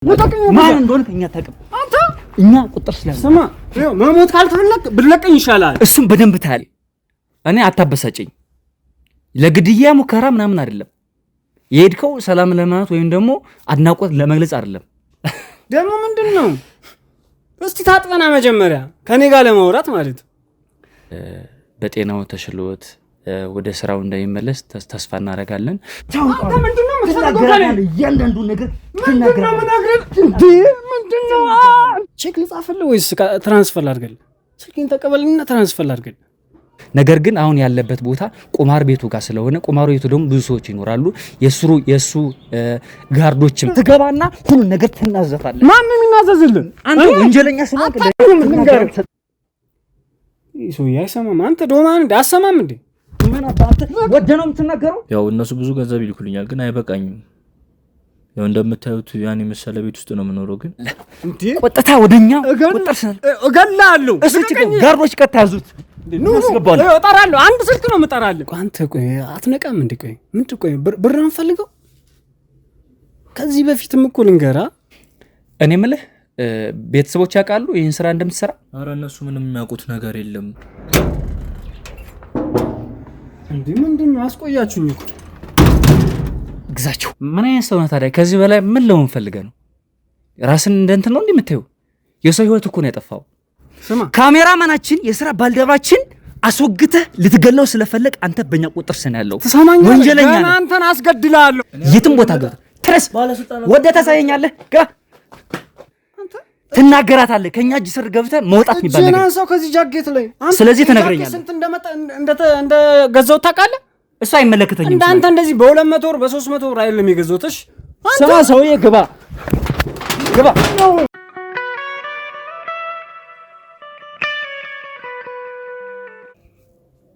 ማን እንደሆነ ከኛ ታቀም አንተ እኛ ቁጥር ስለምን ስማ መሞት ካልተፈለክ ብለቀኝ ይሻላል። እሱም በደንብ ታያል። እኔ አታበሳጨኝ። ለግድያ ሙከራ ምናምን አይደለም የሄድከው፣ ሰላም ለማለት ወይም ደግሞ አድናቆት ለመግለጽ አይደለም። ደግሞ ምንድነው? እስቲ ታጥበና መጀመሪያ ከኔ ጋር ለማውራት ማለት በጤናው ተሽሎት ወደ ስራው እንደሚመለስ ተስፋ እናደርጋለን። አንተ ምንድነው የምትፈልገው? እያንዳንዱ ነገር ምንድነው? ቼክ ልጻፍልህ ወይስ ትራንስፈር ላድርግልህ? ስልኬን ተቀበልና ትራንስፈር ላድርግልህ። ነገር ግን አሁን ያለበት ቦታ ቁማር ቤቱ ጋር ስለሆነ ቁማር ቤቱ ደግሞ ብዙ ሰዎች ይኖራሉ። የሱ ጋርዶችም ትገባና ሁሉ ነገር ትናዘፋለህ። ማን ነው የሚናዘዝልን? አንተ ወንጀለኛ ስለሆንክ ሰው አይሰማም። አንተ ዶማን እንዳሰማም እንዴ? ምን አባንተ ወደነው የምትናገረው? ያው እነሱ ብዙ ገንዘብ ይልኩልኛል ግን አይበቃኝም። ያው እንደምታዩት ያኔ መሰለ ቤት ውስጥ ነው የምኖረው። ግን እንዴ ቆጥታ ወደኛ ቆጥርሰል እገላለሁ። ጋርዶች ቀጥ ያዙት ነው ያስገባል። እጠራለሁ። አንድ ስልክ ነው የምጠራልህ። አንተ ቆይ አትነቃም እንዴ? ቆይ ምንድን ቆይ ብር ነው የምፈልገው? ከዚህ በፊትም እኮ ልንገራ እኔ የምልህ ቤተሰቦች ያውቃሉ ይህን ስራ እንደምትሰራ? ኧረ እነሱ ምንም የሚያውቁት ነገር የለም። እንዴ ምንድን ነው አስቆያችሁኝ እኮ። ግዛቸው ምን አይነት ሰው ነው ታዲያ? ከዚህ በላይ ምን ለምን ፈልገህ ነው? ራስን እንደንትን ነው እንደምታየው? የሰው ህይወት እኮ ነው ያጠፋው። ስማ ካሜራማናችን የሥራ ባልደረባችን አስወግተህ ልትገለው ስለፈለግ አንተ በእኛ ቁጥር ስን ያለው ወንጀለኛ ነህ። አንተን አስገድላለሁ። የትም ቦታ ገብተህ ትረስ ወደ ታሳየኛለህ። ግባ ትናገራታለህ። ከኛ እጅ ስር ገብተህ መውጣት የሚባል ነገር ሰው ከዚህ ጃኬት ላይ ስለዚህ ትነግረኛለህ። ስንት እንደመጣ እንደገዛው ታውቃለህ? እሱ አይመለከተኝም። እንዳንተ እንደዚህ በ200 ብር በ300 ብር አይደለም የገዛሁት። እሺ ስማ ሰውዬ ግባ ግባ።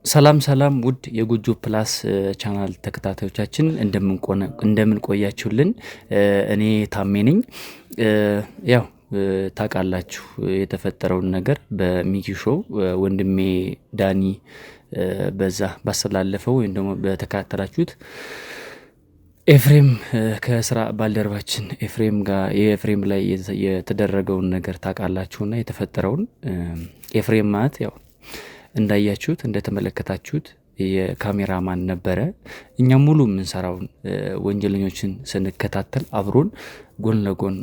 ሰላም ሰላም፣ ውድ የጎጆ ፕላስ ቻናል ተከታታዮቻችን እንደምን ቆያችሁልን? እኔ ታሜ ነኝ። ያው ታውቃላችሁ የተፈጠረውን ነገር በሚኪ ሾው ወንድሜ ዳኒ በዛ ባስተላለፈው ወይም ደግሞ በተከታተላችሁት ኤፍሬም ከስራ ባልደረባችን ኤፍሬም ጋር የኤፍሬም ላይ የተደረገውን ነገር ታውቃላችሁና የተፈጠረውን ኤፍሬም ማለት ያው እንዳያችሁት እንደተመለከታችሁት የካሜራማን ነበረ። እኛ ሙሉ የምንሰራውን ወንጀለኞችን ስንከታተል አብሮን ጎን ለጎን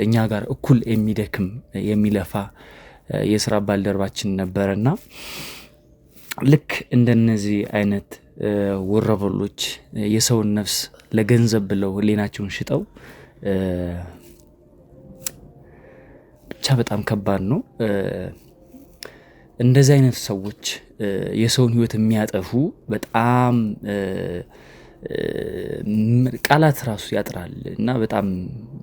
እኛ ጋር እኩል የሚደክም የሚለፋ የስራ ባልደረባችን ነበረና ልክ እንደነዚህ አይነት ወረበሎች የሰውን ነፍስ ለገንዘብ ብለው ህሊናቸውን ሽጠው ብቻ በጣም ከባድ ነው። እንደዚህ አይነት ሰዎች የሰውን ህይወት የሚያጠፉ በጣም ቃላት ራሱ ያጥራል እና በጣም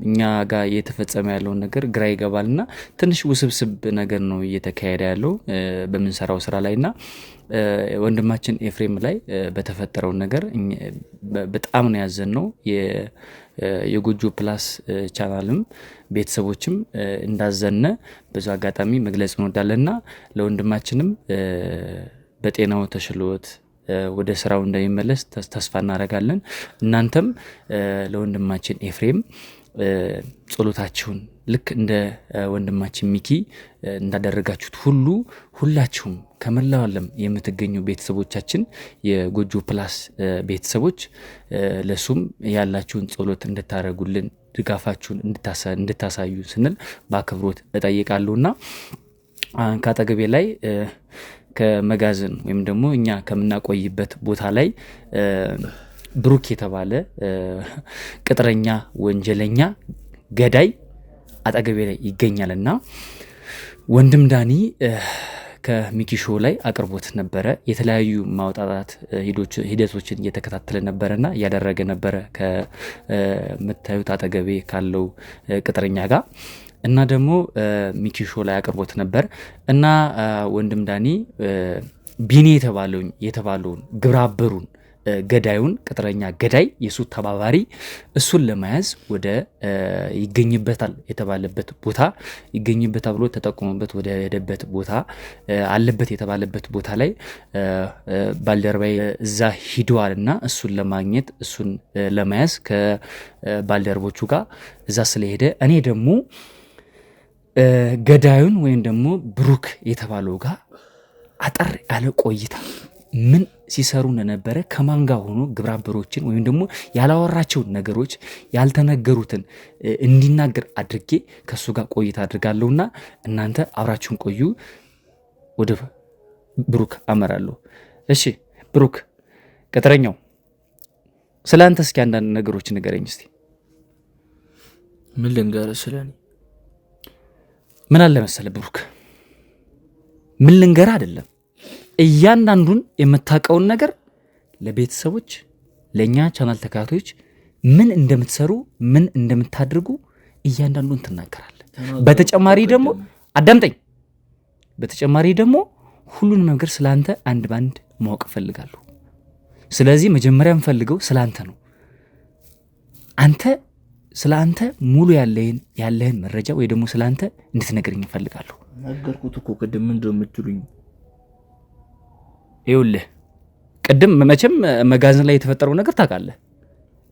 እኛ ጋር እየተፈጸመ ያለውን ነገር ግራ ይገባልና ትንሽ ውስብስብ ነገር ነው እየተካሄደ ያለው በምንሰራው ስራ ላይ እና ወንድማችን ኤፍሬም ላይ በተፈጠረው ነገር በጣም ነው ያዘንነው። የጎጆ ፕላስ ቻናልም ቤተሰቦችም እንዳዘነ በዛ አጋጣሚ መግለጽ እንወዳለንና ለወንድማችንም በጤናው ተሽሎት ወደ ስራው እንደሚመለስ ተስፋ እናደርጋለን። እናንተም ለወንድማችን ኤፍሬም ጸሎታችሁን ልክ እንደ ወንድማችን ሚኪ እንዳደረጋችሁት ሁሉ ሁላችሁም ከመላው ዓለም የምትገኙ ቤተሰቦቻችን የጎጆ ፕላስ ቤተሰቦች ለሱም ያላችሁን ጸሎት እንድታደርጉልን ድጋፋችሁን እንድታሳዩ ስንል በአክብሮት እጠይቃለሁና ካጠገቤ ላይ ከመጋዘን ወይም ደግሞ እኛ ከምናቆይበት ቦታ ላይ ብሩክ የተባለ ቅጥረኛ ወንጀለኛ ገዳይ አጠገቤ ላይ ይገኛልና ወንድም ዳኒ ከሚኪ ሾው ላይ አቅርቦት ነበረ። የተለያዩ ማውጣጣት ሂደቶችን እየተከታተለ ነበረና እያደረገ ነበረ ከምታዩት አጠገቤ ካለው ቅጥረኛ ጋር እና ደግሞ ሚኪ ሾው ላይ አቅርቦት ነበር እና ወንድም ዳኒ ቢኒ የተባለውን ግብረ አበሩን ገዳዩን ቅጥረኛ ገዳይ የሱ ተባባሪ እሱን ለመያዝ ወደ ይገኝበታል የተባለበት ቦታ ይገኝበታል ብሎ ተጠቆመበት ወደ ሄደበት ቦታ አለበት የተባለበት ቦታ ላይ ባልደረባይ እዛ ሂደዋልና እሱን ለማግኘት እሱን ለመያዝ ከባልደረቦቹ ጋር እዛ ስለሄደ እኔ ደግሞ ገዳዩን ወይም ደግሞ ብሩክ የተባለው ጋር አጠር ያለ ቆይታ ምን ሲሰሩ እንደነበረ ከማን ጋር ሆኖ ግብረ አበሮችን ወይም ደግሞ ያላወራቸውን ነገሮች ያልተነገሩትን እንዲናገር አድርጌ ከሱ ጋር ቆይታ አድርጋለሁና እናንተ አብራችሁን ቆዩ። ወደ ብሩክ አመራለሁ። እሺ ብሩክ ቅጥረኛው፣ ስለ አንተ እስኪ አንዳንድ ነገሮች ንገረኝ እስቲ። ምን ልንገርህ ስለኔ? ምን አለ መሰለህ ብሩክ፣ ምን ልንገርህ አይደለም እያንዳንዱን የምታውቀውን ነገር ለቤተሰቦች ለእኛ ቻናል ተከታታዮች ምን እንደምትሰሩ ምን እንደምታደርጉ እያንዳንዱን ትናገራለህ። በተጨማሪ ደግሞ አዳምጠኝ፣ በተጨማሪ ደግሞ ሁሉንም ነገር ስለ አንተ አንድ ባንድ ማወቅ እፈልጋለሁ። ስለዚህ መጀመሪያ የምፈልገው ስለ አንተ ነው። አንተ ስለ አንተ ሙሉ ያለህን መረጃ ወይ ደግሞ ስለ አንተ እንድትነግረኝ እፈልጋለሁ። ነገርኩት እኮ ቅድም። ምንድነው የምትሉኝ? ይኸውልህ ቅድም መቼም መጋዘን ላይ የተፈጠረው ነገር ታውቃለህ።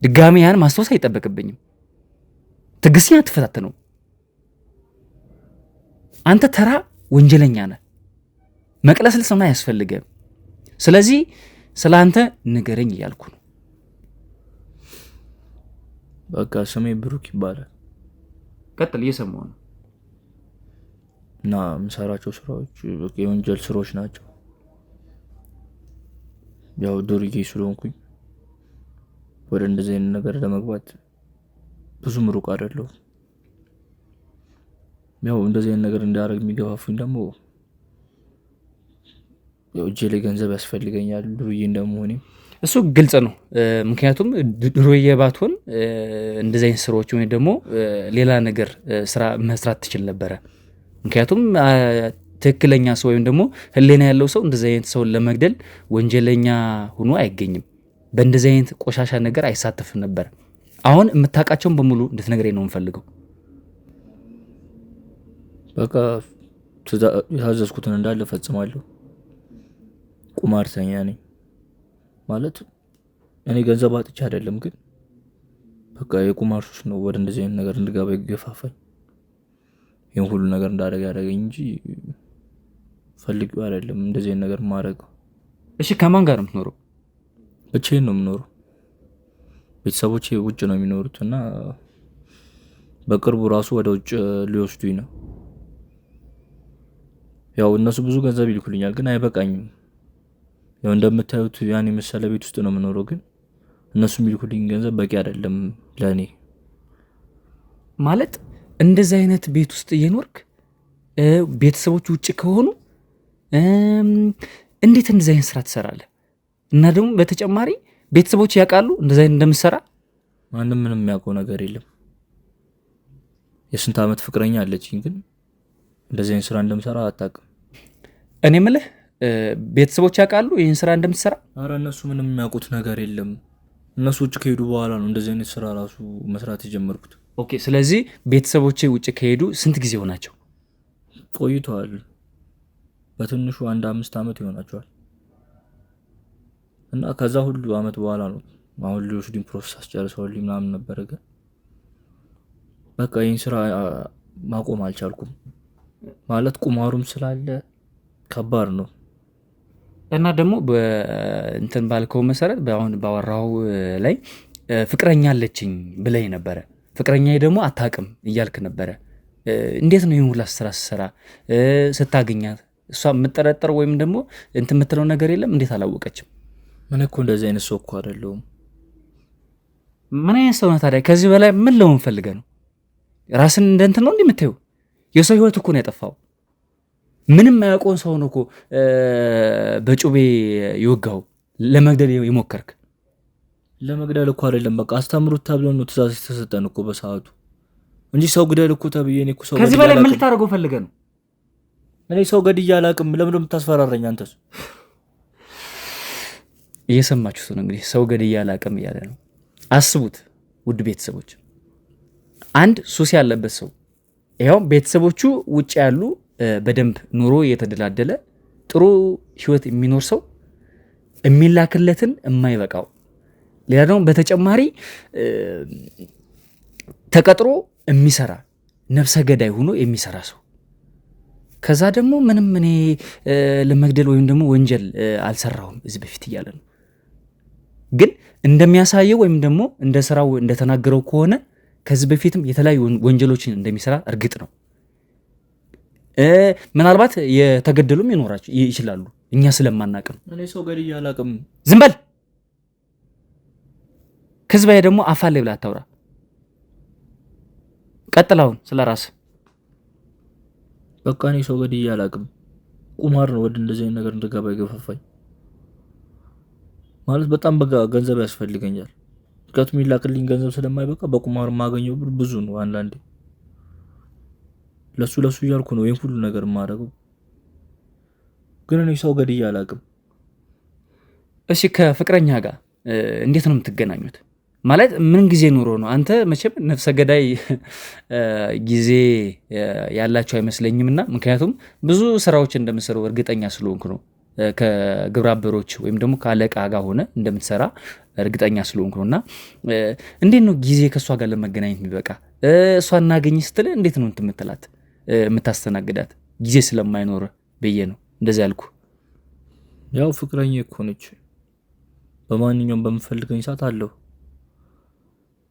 ድጋሚ ያን ማስታወስ አይጠበቅብኝም። ትዕግስተኛ አትፈታተነው። አንተ ተራ ወንጀለኛ ነህ። መቅለስለስ ነው አያስፈልግም። ስለዚህ ስለ አንተ ንገረኝ እያልኩ ነው። በቃ ስሜ ብሩክ ይባላል። ቀጥል፣ እየሰማሁ ነው። እና የምሰራቸው ስራዎች የወንጀል ስራዎች ናቸው። ያው ዱርዬ ስለሆንኩኝ ወደ እንደዚህ አይነት ነገር ለመግባት ብዙም ሩቅ አይደለሁም። ያው እንደዚህ አይነት ነገር እንዳደርግ የሚገፋፉኝ ደግሞ ያው እጄ ላይ ገንዘብ ያስፈልገኛል፣ ዱርዬ እንደመሆኔ። እሱ ግልጽ ነው። ምክንያቱም ዱርዬ ባትሆን እንደዚህ አይነት ስራዎች ወይ ደግሞ ሌላ ነገር ስራ መስራት ትችል ነበረ። ምክንያቱም ትክክለኛ ሰው ወይም ደግሞ ህሊና ያለው ሰው እንደዚህ አይነት ሰውን ለመግደል ወንጀለኛ ሆኖ አይገኝም። በእንደዚህ አይነት ቆሻሻ ነገር አይሳተፍም ነበር። አሁን የምታውቃቸውን በሙሉ እንድትነግረኝ ነው የምፈልገው። በቃ የታዘዝኩትን እንዳለ ፈጽማለሁ። ቁማርተኛ ነኝ ማለት እኔ ገንዘብ አጥቼ አይደለም፣ ግን በቃ የቁማር ሱስ ነው ወደ እንደዚህ አይነት ነገር እንድገባ ይገፋፋኝ። ይሄን ሁሉ ነገር እንዳደረገ ያደረገኝ እንጂ ፈልጌው አይደለም እንደዚህ አይነት ነገር ማድረገው። እሺ ከማን ጋር ነው የምትኖረው? ብቻዬን ነው የምኖረው። ቤተሰቦቼ ውጭ ነው የሚኖሩት እና በቅርቡ ራሱ ወደ ውጭ ሊወስዱኝ ነው። ያው እነሱ ብዙ ገንዘብ ይልኩልኛል፣ ግን አይበቃኝም። ያው እንደምታዩት ያን የመሰለ ቤት ውስጥ ነው የምኖረው፣ ግን እነሱ የሚልኩልኝ ገንዘብ በቂ አይደለም ለእኔ። ማለት እንደዚህ አይነት ቤት ውስጥ እየኖርክ ቤተሰቦች ውጭ ከሆኑ እንዴት እንደዚህ አይነት ስራ ትሰራለህ? እና ደግሞ በተጨማሪ ቤተሰቦች ያውቃሉ እንደዚህ አይነት እንደምትሰራ? ማንም ምንም የሚያውቀው ነገር የለም። የስንት ዓመት ፍቅረኛ አለችኝ፣ ግን እንደዚህ አይነት ስራ እንደምሰራ አታውቅም። እኔ የምልህ ቤተሰቦች ያውቃሉ ይህን ስራ እንደምትሰራ? ኧረ እነሱ ምንም የሚያውቁት ነገር የለም። እነሱ ውጭ ከሄዱ በኋላ ነው እንደዚህ አይነት ስራ ራሱ መስራት የጀመርኩት። ኦኬ፣ ስለዚህ ቤተሰቦቼ ውጭ ከሄዱ ስንት ጊዜ ሆናቸው? ቆይተዋል። በትንሹ 5 ዓመት ይሆናቸዋል። እና ከዛ ሁሉ አመት በኋላ ነው አሁን ሊወስዱኝ ፕሮሰስ አስጨርሰውልኝ ምናምን ነበረ፣ ግን በቃ ይህን ስራ ማቆም አልቻልኩም። ማለት ቁማሩም ስላለ ከባድ ነው። እና ደግሞ እንትን ባልከው መሰረት አሁን ባወራው ላይ ፍቅረኛ አለችኝ ብለኝ ነበረ። ፍቅረኛ ደግሞ አታውቅም እያልክ ነበረ። እንዴት ነው ይህን ሁላ ስራ ስትሰራ ስታገኛት እሷ የምጠረጠር ወይም ደግሞ እንትን የምትለው ነገር የለም? እንዴት አላወቀችም? ምን እኮ እንደዚህ አይነት ሰው እኮ አይደለሁም። ምን አይነት ሰው ነው ታዲያ? ከዚህ በላይ ምን ለምን ፈልገህ ነው? ራስን እንደ እንትን ነው እንደምታየው? የሰው ህይወት እኮ ነው ያጠፋው። ምንም የማያውቀውን ሰው ነው እኮ በጩቤ የወጋው ለመግደል የሞከርክ። ለመግደል እኮ አይደለም፣ በቃ አስተምሩት ተብለን ነው ትእዛዝ የተሰጠን እኮ በሰዓቱ እንጂ ሰው ግደል እኮ ተብዬ እኔ እኮ ሰው ከዚህ በላይ ምን ልታደርገው ፈልገህ ነው? እኔ ሰው ገድዬ አላውቅም። ለምን ነው የምታስፈራረኝ አንተስ? እየሰማችሁት ነው እንግዲህ ሰው ገድዬ አላቅም እያለ ነው። አስቡት ውድ ቤተሰቦች፣ አንድ ሱስ ያለበት ሰው ይኸው ቤተሰቦቹ ውጭ ያሉ በደንብ ኑሮ የተደላደለ ጥሩ ህይወት የሚኖር ሰው የሚላክለትን የማይበቃው ሌላ ደግሞ በተጨማሪ ተቀጥሮ የሚሰራ ነፍሰ ገዳይ ሆኖ የሚሰራ ሰው ከዛ ደግሞ ምንም እኔ ለመግደል ወይም ደግሞ ወንጀል አልሰራሁም እዚህ በፊት እያለ ነው። ግን እንደሚያሳየው ወይም ደግሞ እንደ ስራው እንደተናገረው ከሆነ ከዚህ በፊትም የተለያዩ ወንጀሎችን እንደሚሰራ እርግጥ ነው። ምናልባት የተገደሉም ይኖራቸው ይችላሉ፣ እኛ ስለማናቅ ነው። እኔ ሰው ገድዬ አላቅም። ዝም በል። ከዚህ በላይ ደግሞ አፋን ላይ ብላ አታውራ። ቀጥላውን ስለ ራስህ። በቃ እኔ ሰው ገድዬ አላቅም። ቁማር ነው ወደ እንደዚህ አይነት ነገር እንድገባ ይገፋፋኝ። ማለት በጣም በቃ ገንዘብ ያስፈልገኛል። ምክንያቱም የሚላክልኝ ገንዘብ ስለማይበቃ በቁማር የማገኘው ብር ብዙ ነው። አንዳንዴ ለሱ እያልኩ ነው ይህን ሁሉ ነገር የማደርገው። ግን እኔ ሰው ገድዬ አላቅም። እሺ ከፍቅረኛ ጋር እንዴት ነው የምትገናኙት? ማለት ምን ጊዜ ኑሮ ነው? አንተ መቼም ነፍሰ ገዳይ ጊዜ ያላቸው አይመስለኝም። እና ምክንያቱም ብዙ ስራዎች እንደምትሰሩ እርግጠኛ ስለሆንኩ ነው። ከግብረ አበሮች ወይም ደግሞ ከአለቃ ጋር ሆነ እንደምትሰራ እርግጠኛ ስለሆንኩ ነው። እና እንዴት ነው ጊዜ ከእሷ ጋር ለመገናኘት የሚበቃ? እሷ እናገኝ ስትል እንዴት ነው የምትላት የምታስተናግዳት? ጊዜ ስለማይኖር ብዬ ነው እንደዚህ ያልኩ። ያው ፍቅረኛ እኮ ነች። በማንኛውም በምፈልገኝ ሰዓት አለሁ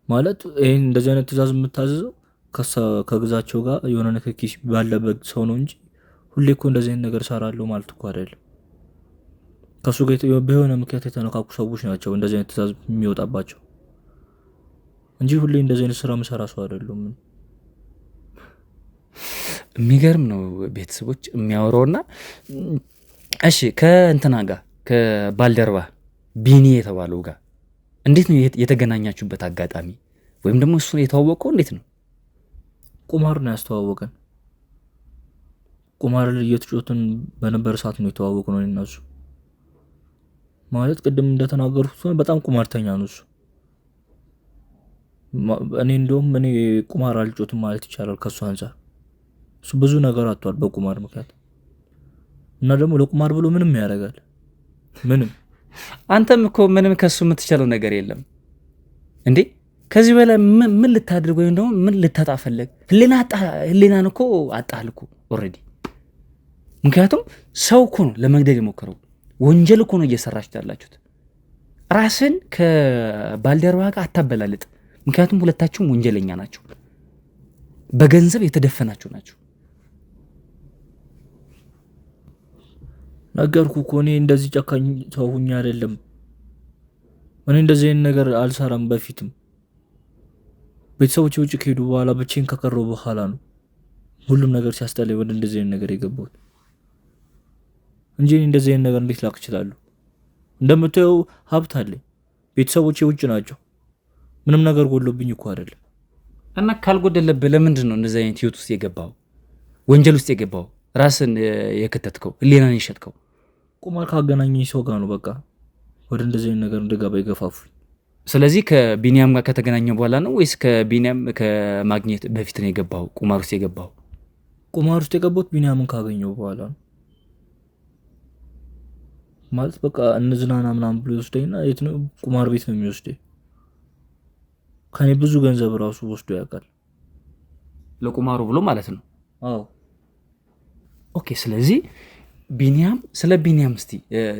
ማለት ይህን እንደዚህ አይነት ትእዛዝ የምታዘዘው ከግዛቸው ጋር የሆነ ንክኪ ባለበት ሰው ነው እንጂ ሁሌ እኮ እንደዚህ አይነት ነገር ሰራለሁ ማለት እኮ አይደለም። ከሱ ጋር በሆነ ምክንያት የተነካኩ ሰዎች ናቸው እንደዚህ አይነት ትእዛዝ የሚወጣባቸው እንጂ ሁሌ እንደዚህ አይነት ስራ ምሰራ ሰው አይደለም። የሚገርም ነው ቤተሰቦች የሚያወራውና። እሺ ከእንትና ጋር ከባልደርባ ቢኒ የተባለው ጋር እንዴት ነው የተገናኛችሁበት አጋጣሚ? ወይም ደግሞ እሱ የተዋወቀው እንዴት ነው? ቁማር ነው ያስተዋወቀን። ቁማር እየተጫወትን በነበረ ሰዓት ነው የተዋወቁ ነው እነሱ። ማለት ቅድም እንደተናገርኩት በጣም ቁማርተኛ ነው እሱ። እኔ እንደውም እኔ ቁማር አልጮትም ማለት ይቻላል ከሱ አንፃር። እሱ ብዙ ነገር አጥቷል በቁማር ምክንያት እና ደግሞ ለቁማር ብሎ ምንም ያደርጋል ምንም። አንተም እኮ ምንም ከሱ የምትችለው ነገር የለም እንዴ? ከዚህ በላይ ምን ልታደርግ ወይም ደግሞ ምን ልታጣ ፈለግ? ህሊናን እኮ አጣል እኮ ኦልሬዲ። ምክንያቱም ሰው እኮ ነው ለመግደል የሞከረው፣ ወንጀል እኮ ነው እየሰራችሁ ያላችሁት። ራስን ከባልደረባ ጋር አታበላልጥ። ምክንያቱም ሁለታችሁም ወንጀለኛ ናቸው፣ በገንዘብ የተደፈናችሁ ናቸው። ነገርኩ እኮ እኔ እንደዚህ ጨካኝ ሰው ሁኜ አይደለም። እኔ እንደዚህ አይነት ነገር አልሰራም። በፊትም ቤተሰቦቼ ውጭ ከሄዱ በኋላ ብቻዬን ከቀረው በኋላ ነው ሁሉም ነገር ሲያስጠላኝ ወደ እንደዚህ አይነት ነገር የገባሁት እንጂ እንደዚህ አይነት ነገር እንዴት ላቅ እችላለሁ? እንደምታየው ሀብት አለኝ፣ ቤተሰቦቼ ውጭ ናቸው። ምንም ነገር ጎሎብኝ እኮ አይደለም። እና ካልጎደለብህ ለምንድን ነው እንደዚህ አይነት ህይወት ውስጥ የገባው? ወንጀል ውስጥ የገባው? ራስን የከተትከው? ህሊናን የሸጥከው? ቁማር ካገናኘኝ ሰው ጋር ነው በቃ ወደ እንደዚህ አይነት ነገር እንድገባ ይገፋፉኝ። ስለዚህ ከቢኒያም ጋር ከተገናኘ በኋላ ነው ወይስ ከቢኒያም ከማግኘት በፊት ነው የገባው ቁማር ውስጥ የገባው? ቁማር ውስጥ የገባሁት ቢኒያምን ካገኘው በኋላ ነው። ማለት በቃ እንዝናና ምናምን ብሎ ይወስደኝና የት ነው ቁማር ቤት ነው የሚወስደኝ። ከኔ ብዙ ገንዘብ ራሱ ወስዶ ያውቃል ለቁማሩ ብሎ ማለት ነው። አዎ ኦኬ። ስለዚህ ቢኒያም ስለ ቢኒያም እስቲ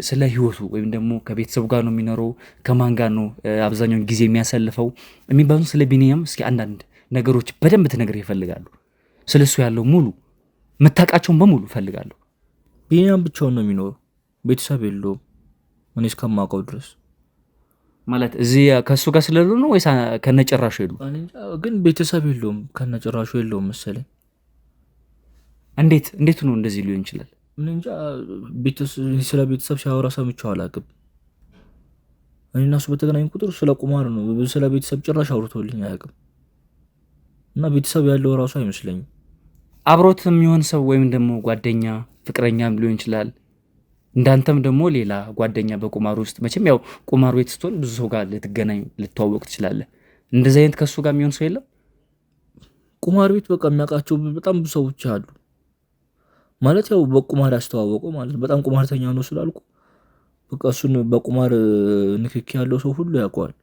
ስለ ህይወቱ ወይም ደግሞ ከቤተሰቡ ጋር ነው የሚኖረው፣ ከማን ጋር ነው አብዛኛውን ጊዜ የሚያሳልፈው የሚባሉ ስለ ቢኒያም እስኪ አንዳንድ ነገሮች በደንብ ትነግረኝ ይፈልጋሉ። ስለሱ ያለው ሙሉ የምታውቃቸውን በሙሉ እፈልጋለሁ። ቢኒያም ብቻውን ነው የሚኖረው፣ ቤተሰብ የለውም እኔ እስከማውቀው ድረስ። ማለት እዚህ ከሱ ጋር ስለሉ ነው ወይስ ከነጨራሹ የሉ? ግን ቤተሰብ የለውም ከነጨራሹ የለውም መሰለኝ። እንዴት ነው እንደዚህ ሊሆን ይችላል? ምን እንጃ። ስለ ቤተሰብ ሲያወራ ሰምቼው አላውቅም። እኔና እሱ በተገናኘን ቁጥር ስለ ቁማር ነው፣ ስለ ቤተሰብ ጭራሽ አውርቶልኝ አያውቅም። እና ቤተሰብ ያለው ራሱ አይመስለኝም። አብሮት የሚሆን ሰው ወይም ደግሞ ጓደኛ ፍቅረኛም ሊሆን ይችላል እንዳንተም ደግሞ ሌላ ጓደኛ በቁማር ውስጥ መቼም ያው ቁማር ቤት ስትሆን ብዙ ሰው ጋር ልትገናኝ ልትዋወቅ ትችላለህ። እንደዚህ አይነት ከሱ ጋር የሚሆን ሰው የለም? ቁማር ቤት በቃ የሚያውቃቸው በጣም ብዙ ሰዎች አሉ ማለት ያው በቁማር ያስተዋወቀው ማለት በጣም ቁማርተኛ ነው ስላልኩ በቃ እሱን በቁማር ንክኪ ያለው ሰው ሁሉ ያውቀዋል።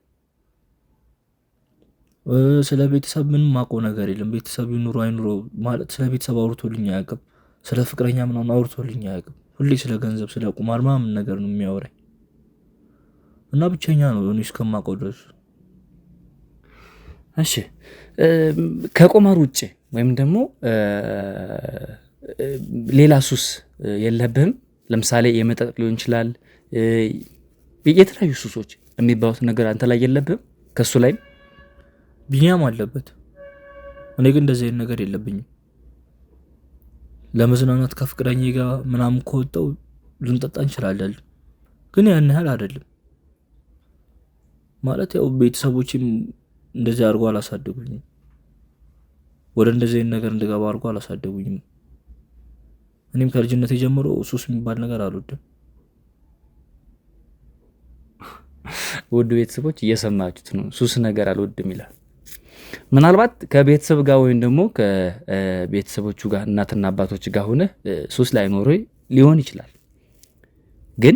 ስለ ቤተሰብ ምንም ማውቀው ነገር የለም። ቤተሰብ ይኑሮ አይኑሮ ማለት ስለ ቤተሰብ አውርቶልኝ አያውቅም። ስለ ፍቅረኛ ምናምን አውርቶልኝ አያውቅም። ሁሌ ስለ ገንዘብ ስለ ቁማር ምናምን ነገር ነው የሚያወራኝ እና ብቸኛ ነው እኔ እስከማውቀው ድረስ። እሺ ከቁማር ውጭ ወይም ደግሞ ሌላ ሱስ የለብህም? ለምሳሌ የመጠጥ ሊሆን ይችላል፣ የተለያዩ ሱሶች የሚባሉት ነገር አንተ ላይ የለብህም? ከሱ ላይም ቢኒያም አለበት። እኔ ግን እንደዚህ አይነት ነገር የለብኝም። ለመዝናናት ከፍቅረኛ ጋር ምናምን ከወጣው ልንጠጣ እንችላለን፣ ግን ያን ያህል አይደለም። ማለት ያው ቤተሰቦችም እንደዚህ አድርጎ አላሳደጉኝም። ወደ እንደዚህ አይነት ነገር እንድገባ አድርጎ አላሳደጉኝም። እኔም ከልጅነት ጀምሮ ሱስ የሚባል ነገር አልወድም። ውድ ቤተሰቦች እየሰማችሁት ነው። ሱስ ነገር አልወድም ይላል። ምናልባት ከቤተሰብ ጋር ወይም ደግሞ ከቤተሰቦቹ ጋር እናትና አባቶች ጋር ሆነ ሱስ ላይኖር ሊሆን ይችላል። ግን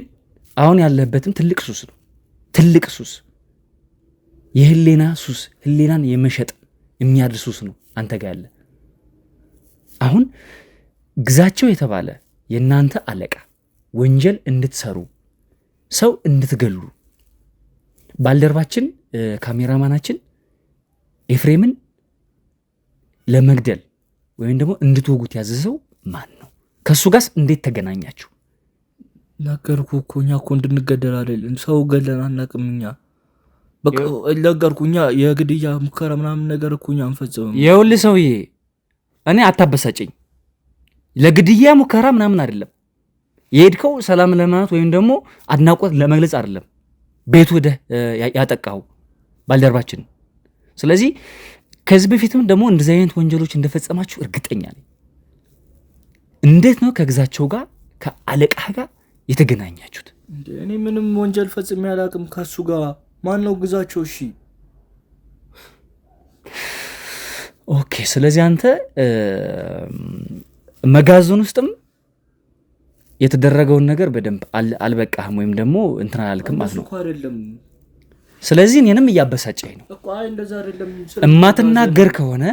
አሁን ያለበትም ትልቅ ሱስ ነው። ትልቅ ሱስ፣ የህሊና ሱስ፣ ህሊናን የመሸጥ የሚያድር ሱስ ነው አንተ ጋር ያለ። አሁን ግዛቸው የተባለ የእናንተ አለቃ ወንጀል እንድትሰሩ ሰው እንድትገሉ ባልደረባችን ካሜራማናችን ኤፍሬምን ለመግደል ወይም ደግሞ እንድትወጉት ያዘዘው ማን ነው? ከሱ ጋርስ እንዴት ተገናኛችሁ? ነገርኩ እኮ እኛ እኮ እንድንገደል አይደለም ሰው ገለን አናውቅም። እኛ በቃ ነገርኩ፣ እኛ የግድያ ሙከራ ምናምን ነገር እኮ እኛ አንፈጽምም። ይኸውልህ ሰውዬ እኔ አታበሳጨኝ። ለግድያ ሙከራ ምናምን አይደለም የሄድከው፣ ሰላም ለማለት ወይም ደግሞ አድናቆት ለመግለጽ አይደለም ቤቱ ወደ ያጠቃው ባልደረባችን። ስለዚህ ከዚህ በፊትም ደግሞ እንደዚህ አይነት ወንጀሎች እንደፈጸማችሁ እርግጠኛ ነኝ። እንዴት ነው ከግዛቸው ጋር ከአለቃ ጋር የተገናኛችሁት? እኔ ምንም ወንጀል ፈጽሜ አላውቅም ከሱ ጋር። ማን ነው ግዛቸው? እሺ ኦኬ። ስለዚህ አንተ መጋዘን ውስጥም የተደረገውን ነገር በደንብ አልበቃህም ወይም ደግሞ እንትን አላልክም ማለት ነው። ስለዚህ እኔንም እያበሳጨኝ ነው። እማትናገር ከሆነ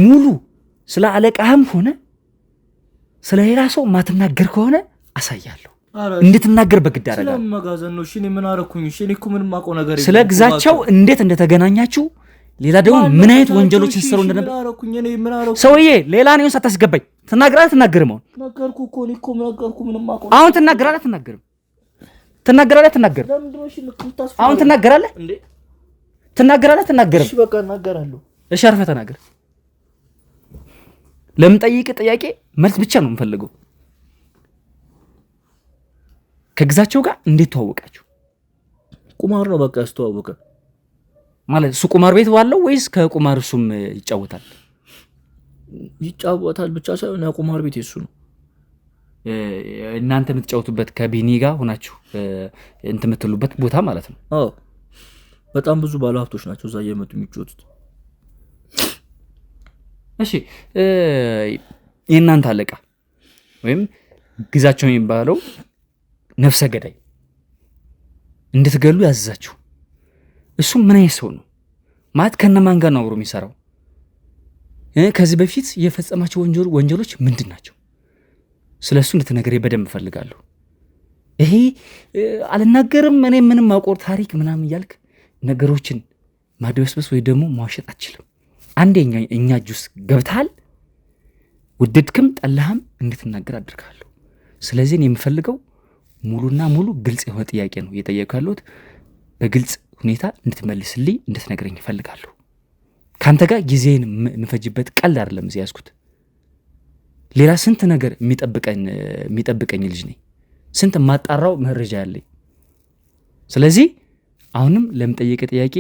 ሙሉ ስለ አለቃህም ሆነ ስለ ሌላ ሰው ማትናገር ከሆነ አሳያለሁ። እንድትናገር በግድ አደረጋለሁ። ስለ ግዛቸው እንዴት እንደተገናኛችሁ ሌላ ደግሞ ምን አይነት ወንጀሎችን ሲሰሩ እንደነበር ሰውዬ ሌላ ነው ሳታስገባኝ ትናገራለህ። ትናገርም አሁን ትናገራለህ። ትናገራለህ። አሁን ትናገራለህ። ትናገርም። እሺ በቃ እናገራለሁ። እሺ አርፈህ ተናገር። ለምን ጠይቅ ጥያቄ መልስ ብቻ ነው የምፈልገው። ከግዛቸው ጋር እንዴት ተዋወቃችሁ? ቁማር ነው በቃ ያስተዋወቀ ማለት እሱ ቁማር ቤት ባለው ወይስ ከቁማር እሱም ይጫወታል? ይጫወታል ብቻ ሳይሆን ያ ቁማር ቤት የሱ ነው። እናንተ የምትጫወቱበት ከቢኒ ጋር ሆናችሁ እንትን የምትሉበት ቦታ ማለት ነው? አዎ በጣም ብዙ ባለሀብቶች ናቸው እዛ እየመጡ የሚጫወቱት። እሺ የእናንተ አለቃ ወይም ግዛቸው የሚባለው ነፍሰ ገዳይ እንድትገሉ ያዘዛችሁ እሱ ምን አይነት ሰው ነው ማለት? ከነማን ጋር ነው አብሮ የሚሰራው? ከዚህ በፊት የፈጸማቸው ወንጀሎች ምንድን ናቸው? ስለሱ እንድትነግረኝ በደንብ እፈልጋለሁ። ይሄ አልናገርም እኔ ምንም አውቀው ታሪክ ምናምን እያልክ ነገሮችን ማድበስበስ ወይ ደግሞ ማዋሸት አትችልም። አንዴ እኛ ጁስ ገብተሃል፣ ውድድክም ጠላህም እንድትናገር አድርጋለሁ። ስለዚህ እኔ የምፈልገው ሙሉና ሙሉ ግልጽ የሆነ ጥያቄ ነው እየጠየቁ ያለሁት። በግልጽ ሁኔታ እንድትመልስልኝ እንድትነግረኝ እፈልጋለሁ። ከአንተ ጋር ጊዜን የምፈጅበት ቀልድ አይደለም እዚህ ያዝኩት። ሌላ ስንት ነገር የሚጠብቀኝ ልጅ ነኝ። ስንት ማጣራው መረጃ ያለኝ። ስለዚህ አሁንም ለምጠየቀ ጥያቄ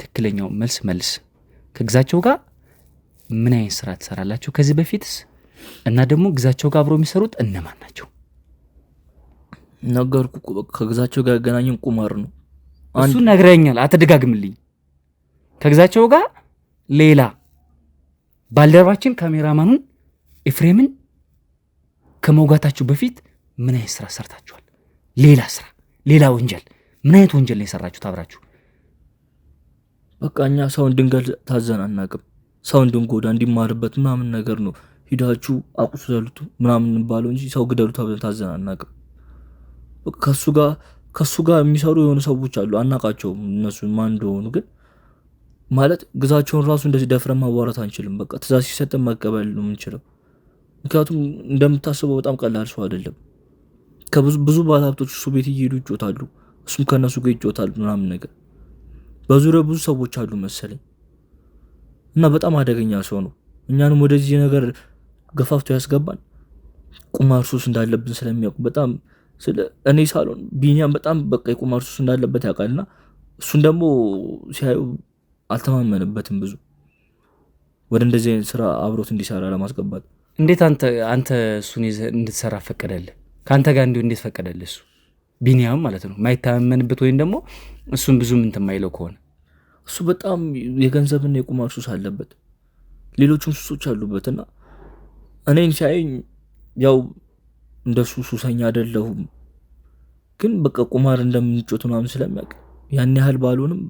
ትክክለኛው መልስ መልስ። ከግዛቸው ጋር ምን አይነት ስራ ትሰራላችሁ? ከዚህ በፊትስ እና ደግሞ ግዛቸው ጋር አብሮ የሚሰሩት እነማን ናቸው? ነገርኩ እኮ በቃ ከግዛቸው ጋር ያገናኘን ቁማር ነው። እሱ ነግረኛል፣ አትደጋግምልኝ። ከግዛቸው ጋር ሌላ ባልደረባችን ካሜራማኑን ኤፍሬምን ከመውጋታችሁ በፊት ምን አይነት ስራ ሰርታችኋል? ሌላ ስራ፣ ሌላ ወንጀል። ምን አይነት ወንጀል ነው የሰራችሁት አብራችሁ? በቃ እኛ ሰው እንድንገል ታዘን አናውቅም። ሰው እንድንጎዳ እንዲማርበት ምናምን ነገር ነው ሂዳችሁ አቁስሉት ምናምን ባለው እንጂ ሰው ግደሉ ተብለን ታዘን አናውቅም። ከሱ ጋር የሚሰሩ የሆኑ ሰዎች አሉ፣ አናውቃቸውም እነሱ ማን እንደሆኑ። ግን ማለት ግዛቸውን ራሱ እንደዚህ ደፍረን ማዋራት አንችልም። በቃ ትእዛዝ ሲሰጠን መቀበል ነው የምንችለው። ምክንያቱም እንደምታስበው በጣም ቀላል ሰው አይደለም። ከብዙ ባለሀብቶች እሱ ቤት እየሄዱ ይጮታሉ፣ እሱም ከእነሱ ጋር ይጮታል ምናምን ነገር። በዙሪያው ብዙ ሰዎች አሉ መሰለኝ እና በጣም አደገኛ ሰው ነው። እኛንም ወደዚህ ነገር ገፋፍቶ ያስገባን ቁማር ሱስ እንዳለብን ስለሚያውቁ በጣም እኔ ሳሎን ቢኒያም በጣም በቃ የቁማር ሱስ እንዳለበት ያውቃልና እሱን ደግሞ ሲያዩ አልተማመንበትም ብዙ ወደ እንደዚህ አይነት ስራ አብሮት እንዲሰራ ለማስገባት። እንዴት አንተ እሱን እንድትሰራ ፈቀደልህ? ከአንተ ጋር እንዲሁ እንዴት ፈቀደልህ? እሱ ቢኒያም ማለት ነው ማይታመንበት ወይም ደግሞ እሱን ብዙ ምን የማይለው ከሆነ እሱ በጣም የገንዘብና የቁማር ሱስ አለበት፣ ሌሎችም ሱሶች አሉበትና እኔን ሲያየኝ ያው እንደሱ ሱሰኛ አይደለሁም፣ ግን በቃ ቁማር እንደምንጮት ምናምን ስለሚያውቅ ያን ያህል ባልሆንም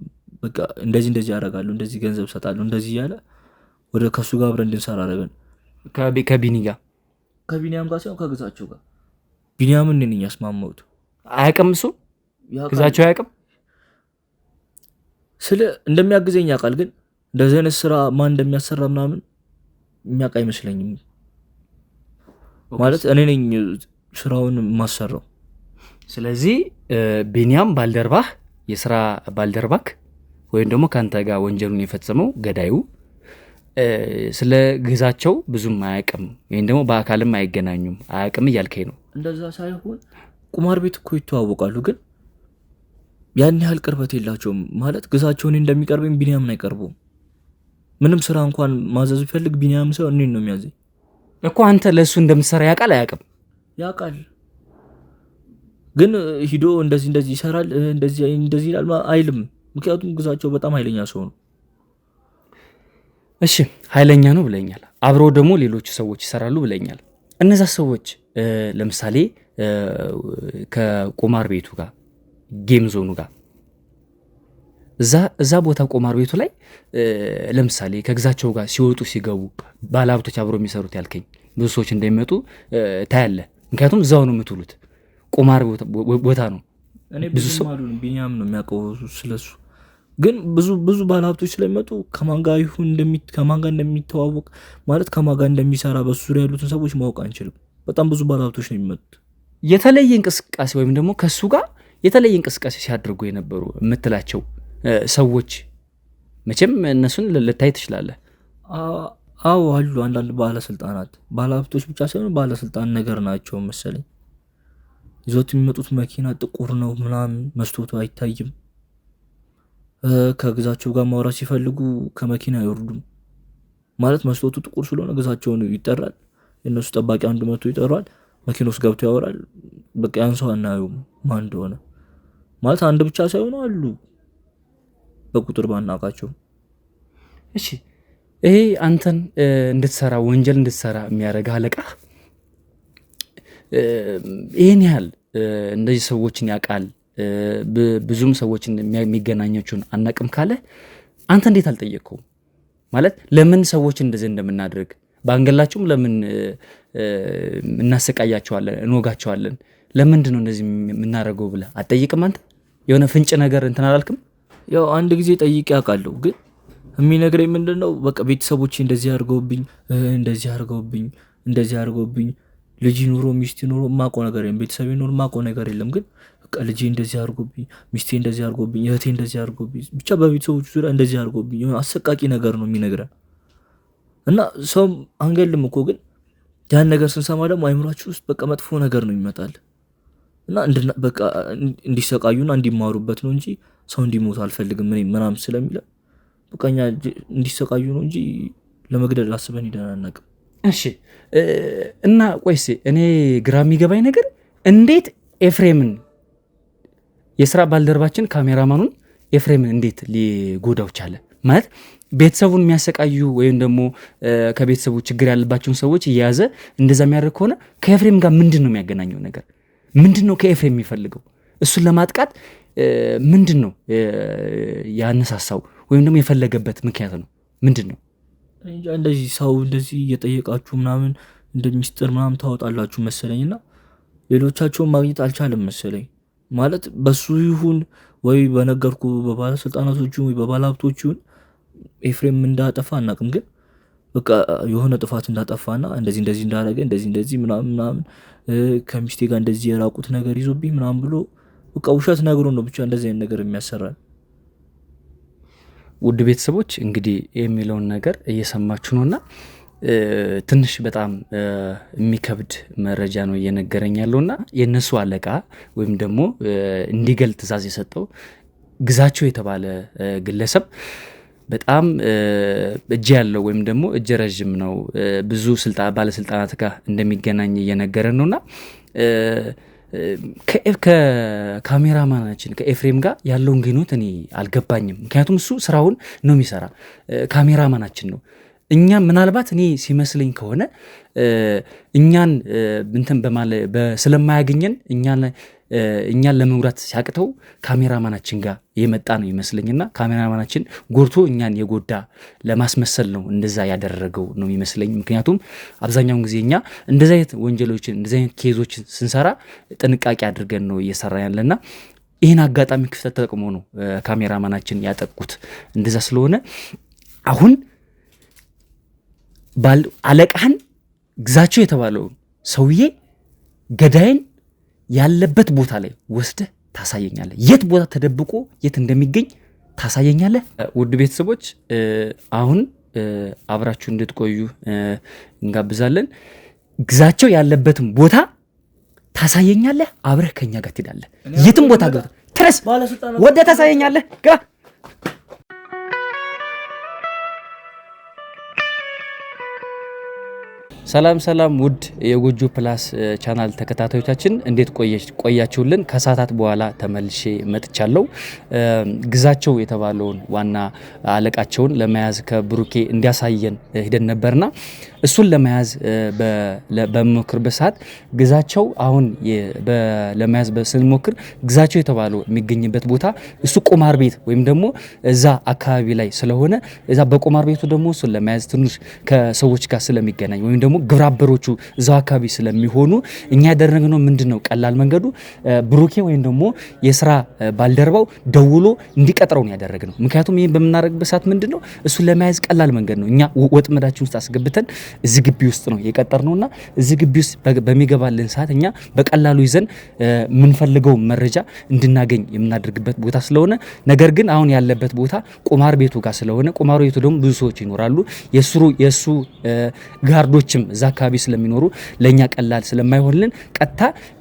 በቃ እንደዚህ ያደርጋለሁ፣ እንደዚህ ገንዘብ ሰጣለሁ፣ እንደዚህ እያለ ወደ ከሱ ጋር አብረን እንድንሰራ አደረገን። ከቢኒያም ጋር ሳይሆን ከግዛቸው ጋር። ቢኒያምን እኔ ነኝ ያስማማሁት። አያውቅም እሱ ግዛቸው አያውቅም። እንደሚያግዘኝ ያውቃል፣ ግን እንደዚህ አይነት ስራ ማን እንደሚያሰራ ምናምን የሚያውቅ አይመስለኝም። ማለት እኔ ነኝ ስራውን ማሰራው። ስለዚህ ቢኒያም ባልደርባህ፣ የስራ ባልደርባክ ወይም ደግሞ ከአንተ ጋር ወንጀሉን የፈጸመው ገዳዩ ስለ ግዛቸው ብዙም አያውቅም ወይም ደግሞ በአካልም አይገናኙም አያውቅም እያልከኝ ነው? እንደዛ ሳይሆን ቁማር ቤት እኮ ይተዋወቃሉ፣ ግን ያን ያህል ቅርበት የላቸውም። ማለት ግዛቸውን እንደሚቀርበኝ ቢኒያምን አይቀርቡም። ምንም ስራ እንኳን ማዘዝ ቢፈልግ ቢኒያም ሰው እኔን ነው የሚያዘኝ እኮ። አንተ ለእሱ እንደምትሰራ ያውቃል አያውቅም? ያውቃል፣ ግን ሂዶ እንደዚህ ይሰራል እንደዚህ ይላል አይልም። ምክንያቱም ግዛቸው በጣም ኃይለኛ ሰው ነው። እሺ ኃይለኛ ነው ብለኛል። አብሮ ደግሞ ሌሎች ሰዎች ይሰራሉ ብለኛል። እነዛ ሰዎች ለምሳሌ ከቁማር ቤቱ ጋር ጌም ዞኑ ጋር እዛ ቦታ ቁማር ቤቱ ላይ ለምሳሌ ከግዛቸው ጋር ሲወጡ ሲገቡ ባለሀብቶች አብሮ የሚሰሩት ያልከኝ ብዙ ሰዎች እንደሚመጡ ታያለ። ምክንያቱም እዛው ነው የምትውሉት፣ ቁማር ቦታ ነው። ብዙ ሰው ቢኒያም ነው የሚያውቀው ስለሱ። ግን ብዙ ባለሀብቶች ስለሚመጡ ከማን ጋር እንደሚተዋወቅ ማለት ከማን ጋር እንደሚሰራ በሱ ዙሪያ ያሉትን ሰዎች ማወቅ አንችልም። በጣም ብዙ ባለሀብቶች ነው የሚመጡት። የተለየ እንቅስቃሴ ወይም ደግሞ ከሱ ጋር የተለየ እንቅስቃሴ ሲያደርጉ የነበሩ የምትላቸው ሰዎች መቼም እነሱን ልታይ ትችላለህ። አዎ አሉ። አንዳንድ ባለስልጣናት፣ ባለሀብቶች ብቻ ሳይሆን ባለስልጣን ነገር ናቸው መሰለኝ። ይዞት የሚመጡት መኪና ጥቁር ነው ምናምን፣ መስታወቱ አይታይም። ከግዛቸው ጋር ማውራት ሲፈልጉ ከመኪና አይወርዱም። ማለት መስታወቱ ጥቁር ስለሆነ ግዛቸውን ይጠራል፣ የእነሱ ጠባቂ አንዱ መቶ ይጠራል፣ መኪና ውስጥ ገብቶ ያወራል። በቃ ያን ሰው አናየውም ማን እንደሆነ። ማለት አንድ ብቻ ሳይሆኑ አሉ በቁጥር ባናውቃቸው። እሺ ይሄ አንተን እንድትሰራ ወንጀል እንድትሰራ የሚያደርግህ አለቃህ ይህን ያህል እንደዚህ ሰዎችን ያውቃል፣ ብዙም ሰዎችን የሚገናኛቸውን አናቅም ካለ አንተ እንዴት አልጠየቅከውም? ማለት ለምን ሰዎችን እንደዚህ እንደምናደርግ በአንገላቸውም ለምን እናሰቃያቸዋለን፣ እንወጋቸዋለን፣ ለምንድን ነው እንደዚህ የምናደርገው ብለህ አትጠይቅም? አንተ የሆነ ፍንጭ ነገር እንትን አላልክም? ያው አንድ ጊዜ ጠይቄ ያውቃለሁ፣ ግን የሚነግረኝ ምንድን ነው በቃ ቤተሰቦቼ እንደዚህ አድርገውብኝ ልጅ ኑሮ ሚስቴ ኑሮ ማውቀው ነገር የለም፣ ቤተሰቤ ኑሮ ማውቀው ነገር የለም። ግን በቃ ልጄ እንደዚህ አድርጎብኝ፣ ሚስቴ እንደዚህ አድርጎብኝ፣ እህቴ እንደዚህ አድርጎብኝ፣ ብቻ በቤተሰቦቹ ዙሪያ እንደዚህ አድርጎብኝ የሆነ አሰቃቂ ነገር ነው የሚነግረን። እና ሰው አንገልም እኮ፣ ግን ያን ነገር ስንሰማ ደግሞ አይምሯችሁ ውስጥ በቃ መጥፎ ነገር ነው ይመጣል። እና በቃ እንዲሰቃዩና እንዲማሩበት ነው እንጂ ሰው እንዲሞት አልፈልግም ምናምን ስለሚለ በቃ እኛ እንዲሰቃዩ ነው እንጂ ለመግደል አስበን ሂደን አናውቅም። እሺ እና ቆይሴ እኔ ግራ የሚገባኝ ነገር እንዴት ኤፍሬምን የስራ ባልደረባችን ካሜራማኑን ኤፍሬምን እንዴት ሊጎዳው ቻለ? ማለት ቤተሰቡን የሚያሰቃዩ ወይም ደግሞ ከቤተሰቡ ችግር ያለባቸውን ሰዎች እየያዘ እንደዛ የሚያደርግ ከሆነ ከኤፍሬም ጋር ምንድን ነው የሚያገናኘው ነገር? ምንድን ነው ከኤፍሬም የሚፈልገው? እሱን ለማጥቃት ምንድን ነው ያነሳሳው ወይም ደግሞ የፈለገበት ምክንያት ነው ምንድን ነው? እንደዚህ ሰው እንደዚህ እየጠየቃችሁ ምናምን እንደ ሚስጥር ምናምን ታወጣላችሁ መሰለኝና ሌሎቻቸውን ማግኘት አልቻለም መሰለኝ። ማለት በሱ ይሁን ወይ በነገርኩ በባለስልጣናቶቹ ወይ በባለሀብቶቹ ኤፍሬም እንዳጠፋ አናውቅም፣ ግን በቃ የሆነ ጥፋት እንዳጠፋና እንደዚህ እንዳደረገ እንደዚህ ምናምን ከሚስቴ ጋር እንደዚህ የራቁት ነገር ይዞብኝ ምናምን ብሎ በቃ ውሸት ነግሮ ነው ብቻ እንደዚህ አይነት ነገር የሚያሰራል። ውድ ቤተሰቦች እንግዲህ የሚለውን ነገር እየሰማችሁ ነውና ትንሽ በጣም የሚከብድ መረጃ ነው እየነገረኝ ያለውና የእነሱ አለቃ ወይም ደግሞ እንዲገል ትእዛዝ የሰጠው ግዛቸው የተባለ ግለሰብ በጣም እጅ ያለው ወይም ደግሞ እጅ ረዥም ነው፣ ብዙ ባለስልጣናት ጋር እንደሚገናኝ እየነገረ ነውና ከካሜራማናችን ከኤፍሬም ጋር ያለውን ግንኙነት እኔ አልገባኝም። ምክንያቱም እሱ ስራውን ነው የሚሰራ፣ ካሜራማናችን ነው። እኛ ምናልባት እኔ ሲመስለኝ ከሆነ እኛን እንትን ስለማያገኘን እኛን ለመጉዳት ሲያቅተው ካሜራማናችን ጋር የመጣ ነው ይመስለኝና ካሜራማናችን ጎርቶ እኛን የጎዳ ለማስመሰል ነው እንደዛ ያደረገው ነው ይመስለኝ። ምክንያቱም አብዛኛውን ጊዜ እኛ እንደዚህ አይነት ወንጀሎችን እንደዚህ አይነት ኬዞችን ስንሰራ ጥንቃቄ አድርገን ነው እየሰራ ያለና ይህን አጋጣሚ ክፍተት ተጠቅሞ ነው ካሜራማናችን ያጠቁት። እንደዛ ስለሆነ አሁን አለቃህን ግዛቸው የተባለው ሰውዬ ገዳይን ያለበት ቦታ ላይ ወስደህ ታሳየኛለህ። የት ቦታ ተደብቆ የት እንደሚገኝ ታሳየኛለህ። ውድ ቤተሰቦች አሁን አብራችሁ እንድትቆዩ እንጋብዛለን። ግዛቸው ያለበትም ቦታ ታሳየኛለህ። አብረህ ከኛ ጋር ትሄዳለህ። የትም ቦታ ገብተህ ትረስ ወደ ታሳየኛለህ። ግባ። ሰላም ውድ የጎጆ ፕላስ ቻናል ተከታታዮቻችን እንዴት ቆያችሁልን? ከሰዓታት በኋላ ተመልሼ መጥቻለሁ። ግዛቸው የተባለውን ዋና አለቃቸውን ለመያዝ ከብሩኬ እንዲያሳየን ሂደን ነበርና እሱን ለመያዝ በሞክርበት ሰዓት ግዛቸው አሁን ለመያዝ ስንሞክር ግዛቸው የተባለው የሚገኝበት ቦታ እሱ ቁማር ቤት ወይም ደግሞ እዛ አካባቢ ላይ ስለሆነ እዛ በቁማር ቤቱ ደግሞ እሱን ለመያዝ ትንሽ ከሰዎች ጋር ስለሚገናኝ ወይም ደግሞ ግብረ አበሮቹ እዛው አካባቢ ስለሚሆኑ እኛ ያደረግነው ምንድነው ቀላል መንገዱ ብሩኬ ወይም ደግሞ የስራ ባልደረባው ደውሎ እንዲቀጥረው ነው ያደረግነው። ምክንያቱም ይሄን በመናረግበት ሰዓት ምንድነው እሱን ለመያዝ ቀላል መንገድ ነው። እኛ ወጥመዳችን ውስጥ አስገብተን እዚህ ግቢ ውስጥ ነው የቀጠርነውና እዚህ ግቢ ውስጥ በሚገባልን ሰዓት እኛ በቀላሉ ይዘን የምንፈልገው መረጃ እንድናገኝ የምናደርግበት ቦታ ስለሆነ፣ ነገር ግን አሁን ያለበት ቦታ ቁማር ቤቱ ጋር ስለሆነ ቁማር ቤቱ ደግሞ ብዙ ሰዎች ይኖራሉ። የሱ ጋርዶችም እዛ አካባቢ ስለሚኖሩ ለኛ ቀላል ስለማይሆንልን ቀጥታ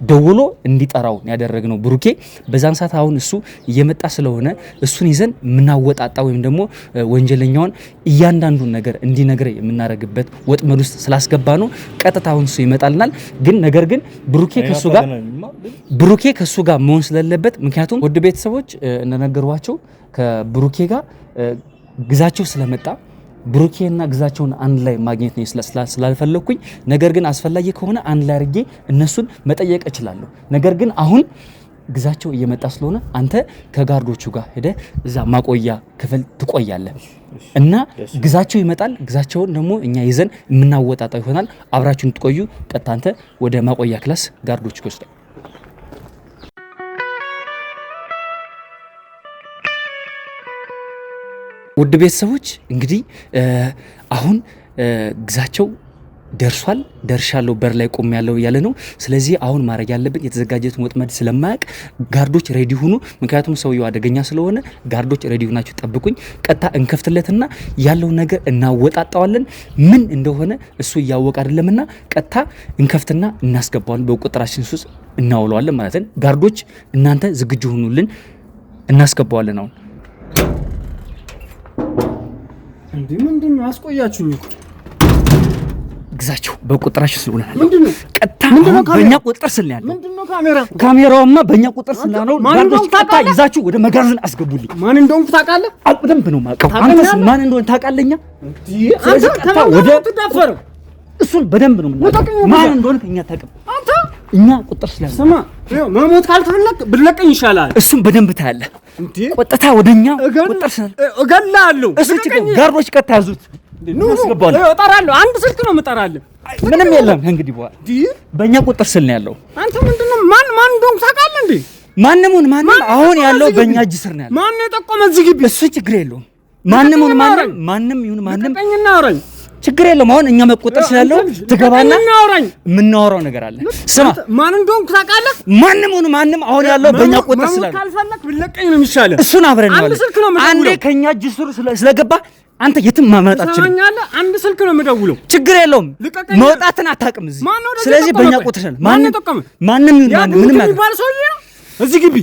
ደውሎ እንዲጠራው ያደረግነው ብሩኬ። በዛን ሰዓት አሁን እሱ እየመጣ ስለሆነ እሱን ይዘን የምናወጣጣ ወይም ደግሞ ወንጀለኛውን እያንዳንዱን ነገር እንዲነግረ የምናደርግበት ወጥመድ ውስጥ ስላስገባ ነው ቀጥታ አሁን እሱ ይመጣልናል። ግን ነገር ግን ብሩኬ ከሱ ጋር መሆን ስለሌለበት፣ ምክንያቱም ውድ ቤተሰቦች እንደነገርኳቸው ከብሩኬ ጋር ግዛቸው ስለመጣ ብሩኬና ግዛቸውን አንድ ላይ ማግኘት ነው ስላልፈለኩኝ፣ ነገር ግን አስፈላጊ ከሆነ አንድ ላይ አድርጌ እነሱን መጠየቅ እችላለሁ። ነገር ግን አሁን ግዛቸው እየመጣ ስለሆነ አንተ ከጋርዶቹ ጋር ሄደህ እዛ ማቆያ ክፍል ትቆያለህ እና ግዛቸው ይመጣል። ግዛቸውን ደግሞ እኛ ይዘን የምናወጣጣው ይሆናል። አብራችሁን ትቆዩ። ቀጥታ አንተ ወደ ማቆያ ክላስ ጋርዶቹ ወስደው። ውድ ቤተሰቦች እንግዲህ አሁን ግዛቸው ደርሻለሁ በር ላይ ቆም ያለው እያለ ነው። ስለዚህ አሁን ማድረግ ያለብን የተዘጋጀውን ወጥመድ ስለማያውቅ ጋርዶች ሬዲ ሁኑ። ምክንያቱም ሰውየው አደገኛ ስለሆነ ጋርዶች ሬዲ ሁናችሁ ጠብቁኝ። ቀጥታ እንከፍትለትና ያለው ነገር እናወጣጣዋለን። ምን እንደሆነ እሱ እያወቀ አይደለምና ቀጥታ እንከፍትና እናስገባዋለን። በቁጥራችን ውስጥ እናውለዋለን ማለት ነው። ጋርዶች እናንተ ዝግጁ ሁኑልን፣ እናስገባዋለን። አሁን እንዴ ምንድነው አስቆያችሁኝ እኮ ግዛቸው በቁጥራችን ስለሆነ ምንድነው ቀጥታ በእኛ ቁጥር ስለ ያለው ምንድነው ካሜራውማ በእኛ ቁጥር ስለሆነ ጋርዶች ቀጥታ ይዛችሁ ወደ መጋዘን አስገቡልኝ። ማን እንደሆንኩ ታውቃለህ? በደንብ ነው የማውቀው። አንተስ ማን እንደሆነ ታውቃለኛ? ስለዚህ ቀጥታ ወደ ተዳፈር እሱን በደንብ ነው የምናውቀው። ማን እንደሆነ ከኛ ታውቅም። አንተ እኛ ቁጥር ስለ ስማ መሞት ካልፈለክ ብለቀኝ ይሻላል። እሱን በደንብ ታያለህ። ቀጥታ ወደኛ ቁጥር ስለ እገላለሁ። እሱ ጋርዶች ቀጥታ ያዙት። እጠራለሁ። አንድ ስልክ ነው የምጠራልህ። ምንም የለም እንግዲህ በኋላ በእኛ ቁጥር ስል ነው ያለው። አንተ ምንድነው ማን እንደሆንኩ ታውቃለህ እንዴ? ማንም አሁን ያለው በእኛ እጅ ስር ነው ያለው። ማን ነው የጠቆመ እዚህ ግቢ? እሱ ችግር የለውም። ማንም ይሁን ማንም ቀኝና አውራኝ ችግር የለውም። አሁን እኛ መቆጠር ስላለው ትገባና የምናወራው ነገር አለ። ስማ ማን እንደሆንኩ ታውቃለህ? ማንም አሁን ያለው በእኛ ቁጥር ስላለው ካልፈለክ ብለቀኝ ነው የሚሻለው። እሱን አብረን ነው አንዴ ከኛ እጅ ስር ስለገባ አንተ የትም ማመጣት ትችላለህ። አንድ ስልክ ነው የምደውለው። ችግር የለውም። መውጣትን አታውቅም እዚህ። ስለዚህ በእኛ ቁጥር ስለ ማንም ምንም ይባል ሰውዬ ነው እዚህ ግቢ።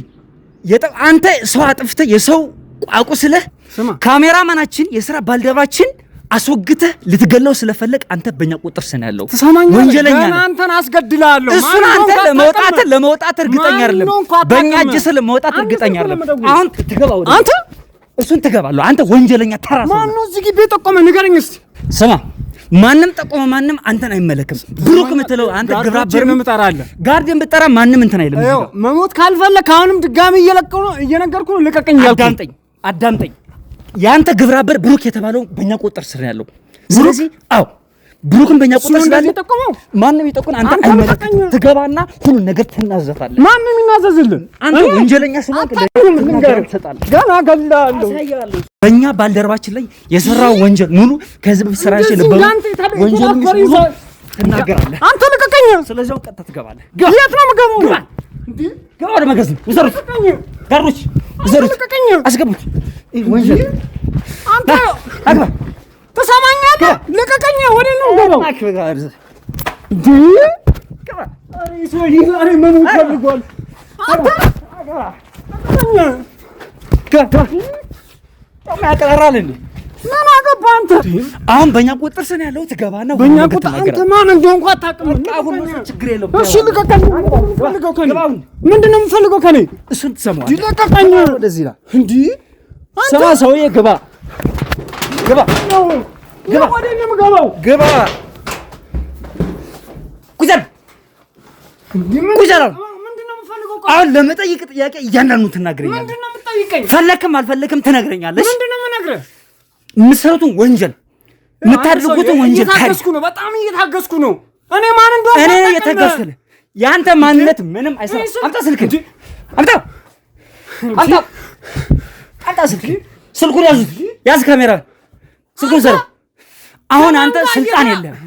አንተ ሰው አጥፍተህ የሰው አቁስለህ ካሜራማናችን የሥራ ባልደረባችን አስወግተህ ልትገለው ስለፈለግ አንተ በእኛ ቁጥር ስለ ያለው ወንጀለኛ ነህ። አንተን አስገድላለሁ። እሱን አንተ ለመውጣት እርግጠኛ አይደለም። በእኛ እጅ ስለ መውጣት እርግጠኛ አይደለም። አሁን ትገባው አንተ እሱን ትገባለህ። አንተ ወንጀለኛ ተራ ሰው። ማን ነው እዚህ ግቢ የጠቆመ? ንገረኝ እስቲ። ስማ ማንም ጠቆመ ማንም አንተን አይመለከም። ብሩክ የምትለው አንተ ግብረ አበርም የምጠራለህ ጋርድን ብጠራ ማንም እንትን አይልም። መሞት ካልፈለክ አሁንም ድጋሚ እየነገርኩ ነው። ልቀቀኝ ያልኩህ። አዳምጠኝ። ያንተ ግብረ አበር ብሩክ የተባለው በእኛ ቁጥር ስር ያለው። ስለዚህ ብሩክን በእኛ ቁጥር ስላለ የጠቆመው ማንም ይጠቁን አንተ አይመለከም። ትገባና ሁሉ ነገር ትናዘፋለህ። ማንም የሚናዘዝልህ አንተ ወንጀለኛ ስለሆንክ ነገር ትሰጣለህ። ገና እገላለሁ። በእኛ ባልደረባችን ላይ የሰራው ወንጀል ሙሉ ከዚህ በፊት ሰራሽ የነበረው ወንጀል ሙሉ ትናገራለህ። አንተ ልቀቀኝ። ስለዚህ ቀጥታ ትገባለህ። የት ነው የምገባው? ገባ ወደ መጋዘን ውሰሩት። ጋርዶች ውሰሩት፣ አስገቡት። ወንጀል አንተ አግባ ተሰማኛለህ? ልቀቀኝ። ወደ ነው ገባው። እንዴ ገባ። አሬ ሰውዬ ዛሬ ምን ፈልጓል? አንተ ያቀራራል እንዴ? ምን አገባህ አንተ? አሁን በእኛ ቁጥር ስን ያለው ትገባና በእኛ ቁጥር አንተ ማን እንደሆንኩ አታውቅም። አሁን ችግር የለውም። እሺ ልቀቀኝ። ምንድን ነው የምፈልገው ከኔ? እሱን ትሰማዋለህ። ልቀቀኝ። ወደዚህ ላ እንዴ ስማ ሰውዬ ግባ ግባ ግባ። ወደ እኔ የምገባው ግባ። ቁጭል ቁጭል። ምንድን ነው የምፈልገው? አሁን ለመጠይቅ ጥያቄ እያንዳንዱን ትናገረኛለህ። ምንድን ነው የምጠይቀኝ? ፈለክም አልፈለክም ትነግረኛለሽ። ምንድን ነው የምነግርህ? የምትሰሩትን ወንጀል የምታደርጉትን ወንጀል እየታገስኩ ነው። በጣም እየታገስኩ ነው። እኔ ማን እንደሆነ እኔ እየታገስኩ የአንተ ማንነት ምንም አይሰራም። አምጣ ስልክህን። አምጣ ስልኩን ያዙት። ያዝ ካሜራ ስልኩን ዘረው። አሁን አንተ ስልጣን የለህም።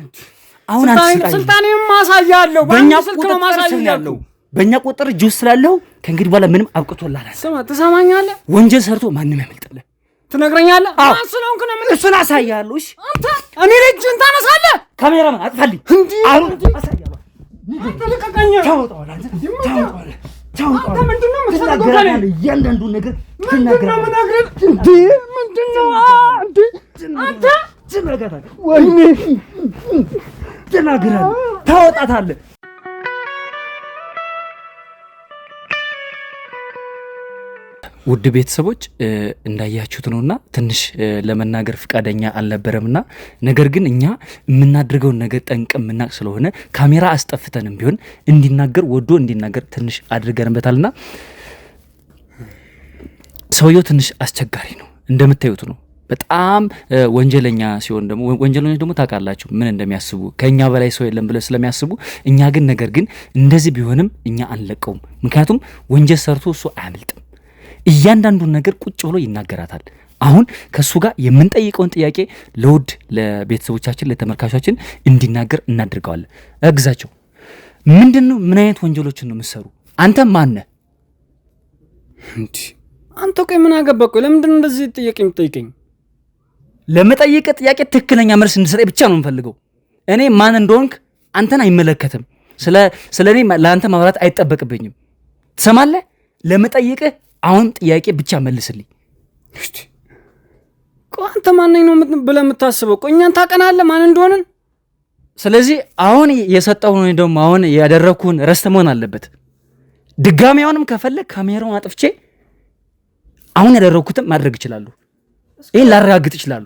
አሁን አንተ ስልጣኔን ማሳያለሁ። በእኛ ስልክ ነው ማሳያለሁ። በእኛ ቁጥር እጅ ውስጥ ስላለሁ ከእንግዲህ በኋላ ምንም አብቅቶልሃል። ስማ ትሰማኛለህ? ወንጀል ሰርቶ ማንም ያመልጥልህ። ትነግረኛለህ? ማን ስለሆንክ ነው? እሱን አሳያለሁ። እሺ አንተ እኔ ልጅን ታነሳለህ? ካሜራማን አጥፋልኝ። አሁን አሳያለሁ። አንተ ልቀቀኝ። ታውጣዋለህ። አንተ ምንድን ነው የምትፈልገው ከእኔ? እያንዳንዱን ነገር ትናገራለህ። እንዴ ምንድን ነው እንዴ? አንተ ትናገራለህ። ወይኔ ትናገራለህ። ታወጣታለህ። ውድ ቤተሰቦች እንዳያችሁት ነውና ትንሽ ለመናገር ፍቃደኛ አልነበረምና፣ ነገር ግን እኛ የምናደርገውን ነገር ጠንቅቀን የምናውቅ ስለሆነ ካሜራ አስጠፍተንም ቢሆን እንዲናገር ወዶ እንዲናገር ትንሽ አድርገንበታልና ሰውየው ትንሽ አስቸጋሪ ነው። እንደምታዩት ነው። በጣም ወንጀለኛ ሲሆን ደግሞ ወንጀለኞች ደግሞ ታውቃላችሁ ምን እንደሚያስቡ ከኛ በላይ ሰው የለም ብለው ስለሚያስቡ፣ እኛ ግን ነገር ግን እንደዚህ ቢሆንም እኛ አንለቀውም። ምክንያቱም ወንጀል ሰርቶ እሱ አያመልጥም። እያንዳንዱን ነገር ቁጭ ብሎ ይናገራታል። አሁን ከሱ ጋር የምንጠይቀውን ጥያቄ ለውድ ለቤተሰቦቻችን ለተመልካቾቻችን እንዲናገር እናድርገዋለን። እግዛቸው። ምንድነው? ምን አይነት ወንጀሎችን ነው የምትሰሩ? አንተ ማን ነህ? አንተ ቆይ ምን አገባህ? ቆይ ለምንድን ነው እንደዚህ ጥያቄ የምትጠይቀኝ? ለመጠየቅ ጥያቄ ትክክለኛ መልስ እንድሰጠኝ ብቻ ነው የምፈልገው። እኔ ማን እንደሆንክ አንተን አይመለከትም። ስለ እኔ ለአንተ ማብራት አይጠበቅብኝም። ትሰማለህ? ለመጠየቅህ አሁን ጥያቄ ብቻ መልስልኝ። ቆይ አንተ ማን ነኝ ነው ብለህ የምታስበው? ቆይ እኛን ታውቀናለህ ማን እንደሆንን? ስለዚህ አሁን የሰጠውን ወይ ደግሞ አሁን ያደረኩን ረስተ መሆን አለበት። ድጋሚ አሁንም ከፈለግ ካሜራውን አጥፍቼ አሁን ያደረኩትን ማድረግ ይችላሉ። ይሄን ላረጋግጥ ይችላሉ።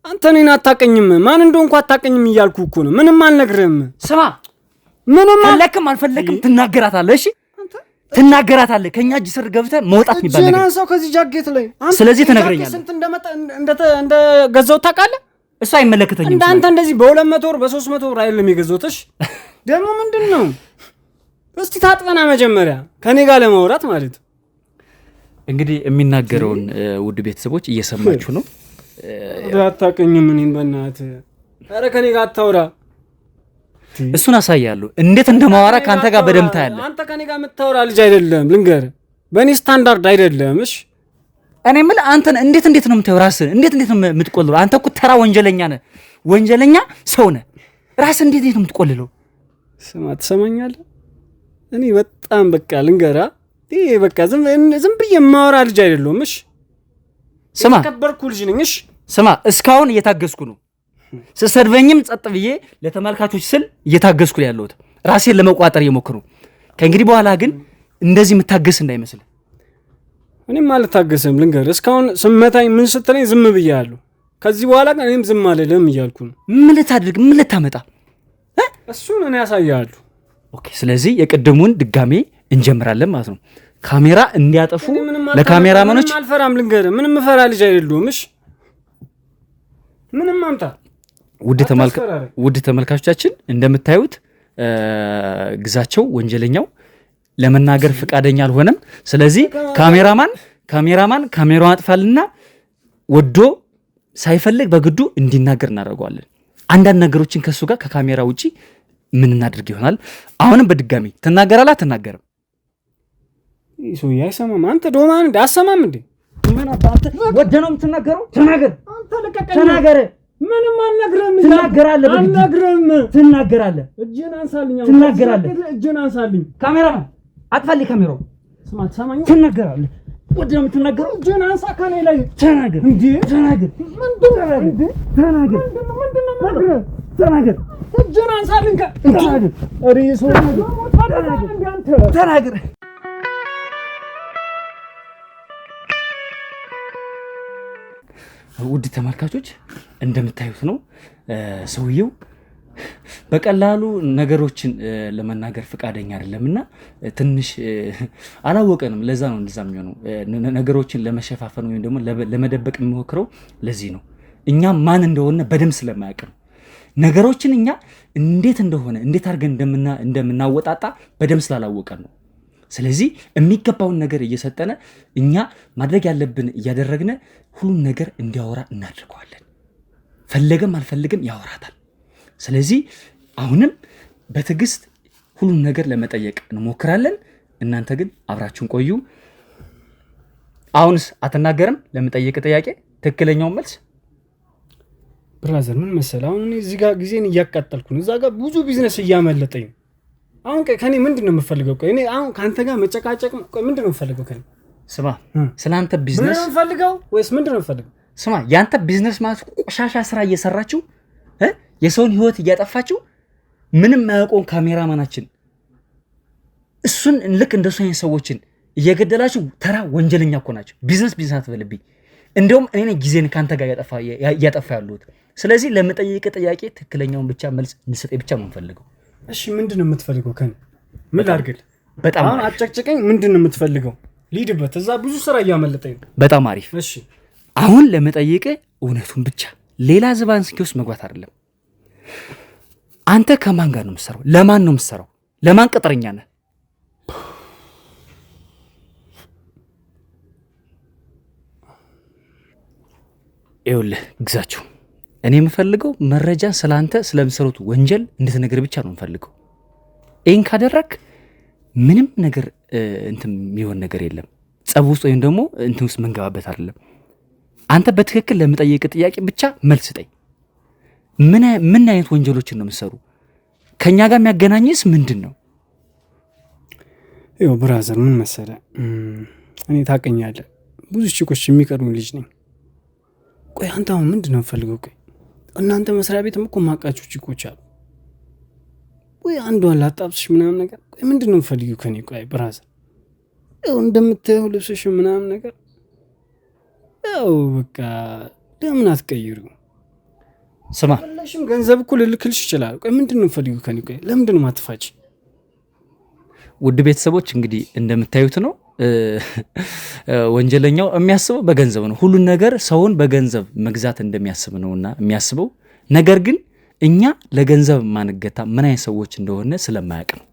አንተ እኔን አታቀኝም፣ ማን እንደሆንኩ አታቀኝም እያልኩ እኮ ነው። ምንም አልነግርህም። ስማ፣ ምንም ፈለክም አልፈለክም ትናገራታለህ። እሺ ትናገራታለህ። ከኛ እጅ ስር ገብተህ መውጣት የሚባል ነገር ጀናን ሰው ከዚህ ጃኬት ላይ ስለዚህ ትነግረኛለህ። ስንት እንደመጣ እንደገዛው ታውቃለህ? እሱ አይመለከተኝም። እንዳንተ እንደዚህ በ200 ብር በ300 ብር አይደለም የገዛሁትሽ። ደግሞ ምንድን ነው? እስቲ ታጥበና መጀመሪያ ከኔ ጋር ለማውራት ማለት እንግዲህ የሚናገረውን ውድ ቤተሰቦች እየሰማችሁ ነው። አታውቅኝም እኔን በእናትህ። ኧረ ከኔ ጋር አታውራ። እሱን አሳያለሁ እንዴት እንደማወራ ከአንተ ጋር በደምብ ታያለህ። አንተ ከኔ ጋር የምታወራ ልጅ አይደለም፣ ልንገርህ፣ በእኔ ስታንዳርድ አይደለም። እሺ እኔ የምልህ አንተን እንዴት ነው የምታየው? ራስህን እንዴት ነው የምትቆልለው? አንተ እኮ ተራ ወንጀለኛ ነህ፣ ወንጀለኛ ሰው ነህ። ራስህን እንዴት ነው የምትቆልለው? ስማ፣ ትሰማኛለህ? እኔ በጣም በቃ ልንገርህ፣ ይሄ በቃ ዝም ብዬ የማወራ ልጅ አይደለሁም። እሺ ስማ፣ የተከበርኩ ልጅ ነኝ። እሺ ስማ፣ እስካሁን እየታገስኩ ነው። ስሰድበኝም ጸጥ ብዬ ለተመልካቾች ስል እየታገስኩ ነው ያለሁት። ራሴን ለመቋጠር እየሞከርኩ። ከእንግዲህ በኋላ ግን እንደዚህ የምታገስ እንዳይመስል። እኔም አልታገስም፣ ልንገርህ። እስካሁን ስመታኝ ምን ስትለኝ ዝም ብያለሁ። ከዚህ በኋላ ግን እኔም ዝም አልልም እያልኩ ነው። ምን ልታደርግ ምን ልታመጣ? እሱን እኔ ያሳያለሁ። ኦኬ፣ ስለዚህ የቅድሙን ድጋሜ እንጀምራለን ማለት ነው። ካሜራ እንዲያጠፉ ለካሜራማኖች አልፈራም፣ ልንገርህ። ምንም ፈራ ልጅ አይደለሁም። እሺ ምንም አምጣ። ውድ ተመልካቾቻችን እንደምታዩት ግዛቸው ወንጀለኛው ለመናገር ፍቃደኛ አልሆነም። ስለዚህ ካሜራማን ካሜራውን አጥፋልና ወዶ ሳይፈልግ በግዱ እንዲናገር እናደርገዋለን። አንዳንድ ነገሮችን ከሱ ጋር ከካሜራ ውጪ ምን እናድርግ ይሆናል። አሁንም በድጋሚ ትናገራለህ አትናገርም? ሰውዬ አይሰማም። አንተ ዶማን እንደ አሰማም እንዴ? ምን አባንተ ወደ ነው የምትናገረው? ተናገር። አንተ ለቀቀኝ። ተናገር። ምንም አልነግርህም። ትናገራለህ። አልነግርህም። ትናገራለህ። እጅን አንሳልኝ። ትናገራለህ። እጅን አንሳልኝ። ካሜራማን አጥፋልኝ ካሜራው። ስማ፣ ትሰማኛለህ? ትናገራለህ። ወደ ነው የምትናገረው? እጅን አንሳ ከኔ ላይ። ተናገር እንዴ! ተናገር። ምንድነው እንዴ? ተናገር። ምንድነው? ተናገር። እጅን አንሳልኝ። ተናገር። ኧረ ሰው ተናገር። ውድ ተመልካቾች እንደምታዩት ነው ሰውየው በቀላሉ ነገሮችን ለመናገር ፍቃደኛ አይደለምና ትንሽ አላወቀንም። ለዛ ነው እንደዛ የሚሆነው። ነገሮችን ለመሸፋፈን ወይም ደግሞ ለመደበቅ የሚሞክረው ለዚህ ነው። እኛ ማን እንደሆነ በደንብ ስለማያውቅ ነው። ነገሮችን እኛ እንዴት አድርገን እንደምናወጣጣ በደንብ ስላላወቀን ነው። ስለዚህ የሚገባውን ነገር እየሰጠነ እኛ ማድረግ ያለብን እያደረግነ ሁሉም ነገር እንዲያወራ እናድርገዋለን። ፈለገም አልፈለገም ያወራታል። ስለዚህ አሁንም በትዕግስት ሁሉም ነገር ለመጠየቅ እንሞክራለን። እናንተ ግን አብራችሁን ቆዩ። አሁንስ አትናገርም? ለምጠየቅ ጥያቄ ትክክለኛውን መልስ ብራዘር። ምን መሰለህ፣ አሁን እዚህ ጋር ጊዜን እያቃጠልኩ ነው፣ እዛ ጋር ብዙ ቢዝነስ እያመለጠኝ ነው። አሁን ከኔ ምንድን ነው የምፈልገው? ቆይ እኔ አሁን ካንተ ጋር መጨቃጨቅ፣ ቆይ ምንድን ነው የምፈልገው ከኔ? ስማ፣ ስላንተ ቢዝነስ ነው የምፈልገው ወይስ ምንድን ነው የምፈልገው? ስማ፣ ያንተ ቢዝነስ ማለት ቆሻሻ ስራ እየሰራችሁ የሰውን ህይወት እያጠፋችሁ ምንም ማያውቀውን ካሜራማናችን እሱን ልክ እንደሱ አይነት ሰዎችን እየገደላችሁ ተራ ወንጀለኛ እኮ ናቸው። ቢዝነስ አትበልብኝ። እንደውም እኔ ጊዜን ካንተ ጋር እያጠፋ ያሉት። ስለዚህ ለምጠይቅ ጥያቄ ትክክለኛውን ብቻ መልስ እንድሰጠኝ ብቻ ነው የምፈልገው። እሺ ምንድን ነው የምትፈልገው ከኔ? ምን ላድርግልህ? በጣም አሁን አጨቅጭቀኝ። ምንድን ነው የምትፈልገው? ልሂድበት፣ እዛ ብዙ ስራ እያመለጠኝ ነው። በጣም አሪፍ። እሺ አሁን ለመጠየቅ እውነቱን ብቻ፣ ሌላ ዝባንስኪ ውስጥ መግባት አይደለም። አንተ ከማን ጋር ነው የምትሰራው? ለማን ነው የምትሰራው? ለማን ቅጥረኛ ነህ? ይኸውልህ ግዛቸው፣ እኔ የምፈልገው መረጃ ስለአንተ ስለምሰሩት ወንጀል እንድትነግር ብቻ ነው የምፈልገው። ይህን ካደረግ ምንም ነገር እንትን የሚሆን ነገር የለም። ጸብ ውስጥ ወይም ደግሞ እንትን ውስጥ መንገባበት አይደለም። አንተ በትክክል ለምጠይቅ ጥያቄ ብቻ መልስ ስጠኝ። ምን አይነት ወንጀሎችን ነው የምትሰሩ? ከኛ ጋር የሚያገናኝስ ምንድን ነው? ይኸው ብራዘር፣ ምን መሰለህ፣ እኔ ታውቀኛለህ፣ ብዙ ችኮች የሚቀርቡ ልጅ ነኝ። ቆይ አንተ አሁን ምንድን ነው የምፈልገው? ቆይ እናንተ መስሪያ ቤትም እኮ ማቃችሁ ችኮች አሉ። ወይ አንዷን ላጣብስሽ ምናምን ነገር። ቆይ ምንድነው የምፈልጊው ከኔ? ቆይ ብራዘር ያው እንደምታየው ልብስሽ ምናምን ነገር ያው በቃ ለምን አትቀይሩ? ስማ ለሽም ገንዘብ እኮ ልልክልሽ ይችላል። ቆይ ምንድነው የምፈልጊው ከኔ? ቆይ ለምንድነው ማትፋጭ? ውድ ቤተሰቦች እንግዲህ እንደምታዩት ነው። ወንጀለኛው የሚያስበው በገንዘብ ነው። ሁሉን ነገር ሰውን በገንዘብ መግዛት እንደሚያስብ ነውና የሚያስበው ነገር ግን እኛ ለገንዘብ ማንገታ ምን አይነት ሰዎች እንደሆነ ስለማያውቅ ነው።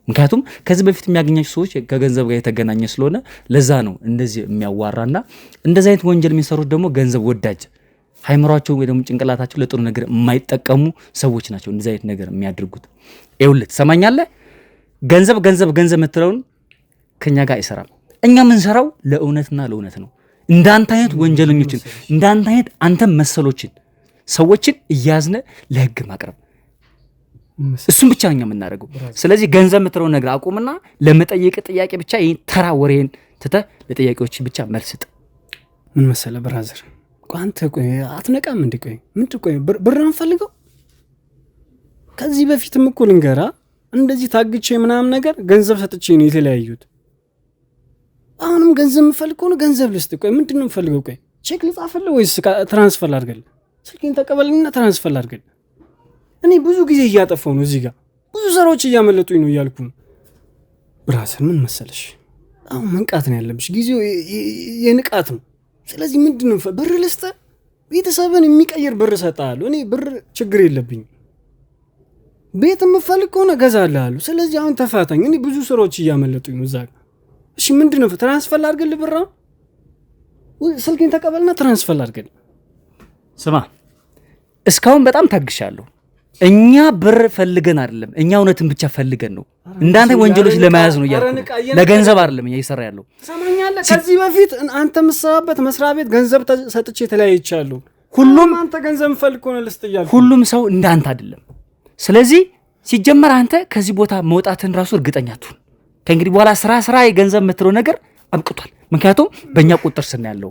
ምክንያቱም ከዚህ በፊት የሚያገኛቸው ሰዎች ከገንዘብ ጋር የተገናኘ ስለሆነ ለዛ ነው እንደዚህ የሚያዋራና እንደዚህ አይነት ወንጀል የሚሰሩት ደግሞ ገንዘብ ወዳጅ ሃይምሯቸው ወይ ደግሞ ጭንቅላታቸው ለጥሩ ነገር የማይጠቀሙ ሰዎች ናቸው እንደዚህ አይነት ነገር የሚያደርጉት። ይኸውልህ ትሰማኛለህ? ገንዘብ ገንዘብ ገንዘብ የምትለውን ከኛ ጋር አይሰራም። እኛ የምንሰራው ለእውነትና ለእውነት ነው። እንዳንተ አይነት ወንጀለኞችን እንዳንተ አይነት አንተም መሰሎችን ሰዎችን እያዝነ ለህግ ማቅረብ እሱም ብቻ ነው የምናደርገው። ስለዚህ ገንዘብ የምትለውን ነገር አቁምና ለመጠየቅ ጥያቄ ብቻ ይሄን ተራ ወሬን ትተህ ለጥያቄዎች ብቻ መልስ ስጥ። ምን መሰለህ ብራዘር፣ ቆይ አንተ ቆይ አትነቃም እንዴ? ቆይ ምንድን ቆይ ብር አንፈልገው? ከዚህ በፊትም እኮ ልንገራ እንደዚህ ታግቼ ምናምን ነገር ገንዘብ ሰጥቼ ነው የተለያዩት። አሁንም ገንዘብ የምፈልግ ከሆነ ገንዘብ ልስጥ። ቆይ ምንድን ነው የምፈልገው? ቆይ ቼክ ልጻፍልህ ወይስ ትራንስፈር ላድርግልህ? ስልኬን ተቀበልኝና ትራንስፈር ላድርግልህ። እኔ ብዙ ጊዜ እያጠፋው ነው እዚህ ጋር ብዙ ስራዎች እያመለጡኝ ነው እያልኩ ነው። ብራዘር ምን መሰለሽ አሁን መንቃት ነው ያለብሽ። ጊዜው የንቃት ነው። ስለዚህ ምንድን ነው ብር ልስጥህ? ቤተሰብን የሚቀይር ብር እሰጥሃለሁ። እኔ ብር ችግር የለብኝም። ቤት የምፈልግ ከሆነ እገዛልሃለሁ። ስለዚህ አሁን ተፋታኝ። እኔ ብዙ ስራዎች እያመለጡኝ ነው እዛ ጋር። እሺ ምንድን ነው ትራንስፈር ላድርግልህ? ብር ስልኬን ተቀበልና ትራንስፈር ላድርግልህ። ስማ እስካሁን በጣም ታግሻለሁ። እኛ ብር ፈልገን አይደለም፣ እኛ እውነትን ብቻ ፈልገን ነው። እንዳንተ ወንጀሎች ለመያዝ ነው እያልኩ ለገንዘብ አይደለም እኛ እየሰራ ያለው። ሰማኛለህ? ከዚህ በፊት አንተ የምትሰራበት መስሪያ ቤት ገንዘብ ሰጥቼ ተለያይቻለሁ። ሁሉም አንተ ገንዘብ የምፈልግ ከሆነ ልስጥ እያልኩ ሁሉም ሰው እንዳንተ አይደለም። ስለዚህ ሲጀመር አንተ ከዚህ ቦታ መውጣትን ራሱ እርግጠኛ ትሁን። ከእንግዲህ በኋላ ስራ የገንዘብ የምትለው ነገር አብቅቷል። ምክንያቱም በእኛ ቁጥር ስና ያለው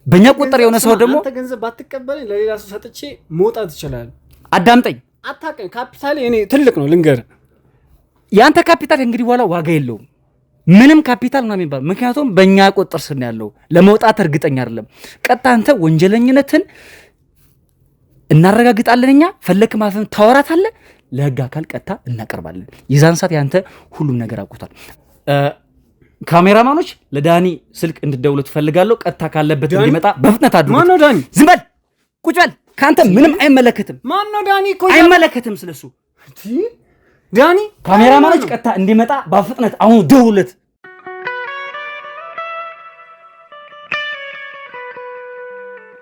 በእኛ ቁጥር የሆነ ሰው ደግሞ አንተ ገንዘብ ባትቀበለኝ ለሌላ ሰው ሰጥቼ መውጣት ይችላል። አዳምጠኝ። አታውቅም። ካፒታል እኔ ትልቅ ነው ልንገርህ። የአንተ ካፒታል እንግዲህ በኋላ ዋጋ የለውም። ምንም ካፒታል ነው የሚባል። ምክንያቱም በእኛ ቁጥር ስና ያለው ለመውጣት እርግጠኛ አይደለም። ቀጥታ አንተ ወንጀለኝነትን እናረጋግጣለን። እኛ ፈለክ ማለት ታወራታለህ፣ ለህግ አካል ቀጥታ እናቀርባለን። የዛን ሰዓት ያንተ ሁሉም ነገር አቁቷል። ካሜራማኖች ለዳኒ ስልክ እንድደውሉ ትፈልጋለሁ። ቀጥታ ካለበት እንዲመጣ በፍጥነት አድርጉ። ማን ነው ዳኒ? ዝም በል ቁጭ በል። ካንተ ምንም አይመለከትም። ማን ነው ዳኒ? አይመለከትም ስለሱ። ዳኒ ካሜራማኖች ቀጥታ እንዲመጣ በፍጥነት አሁን ደውለት።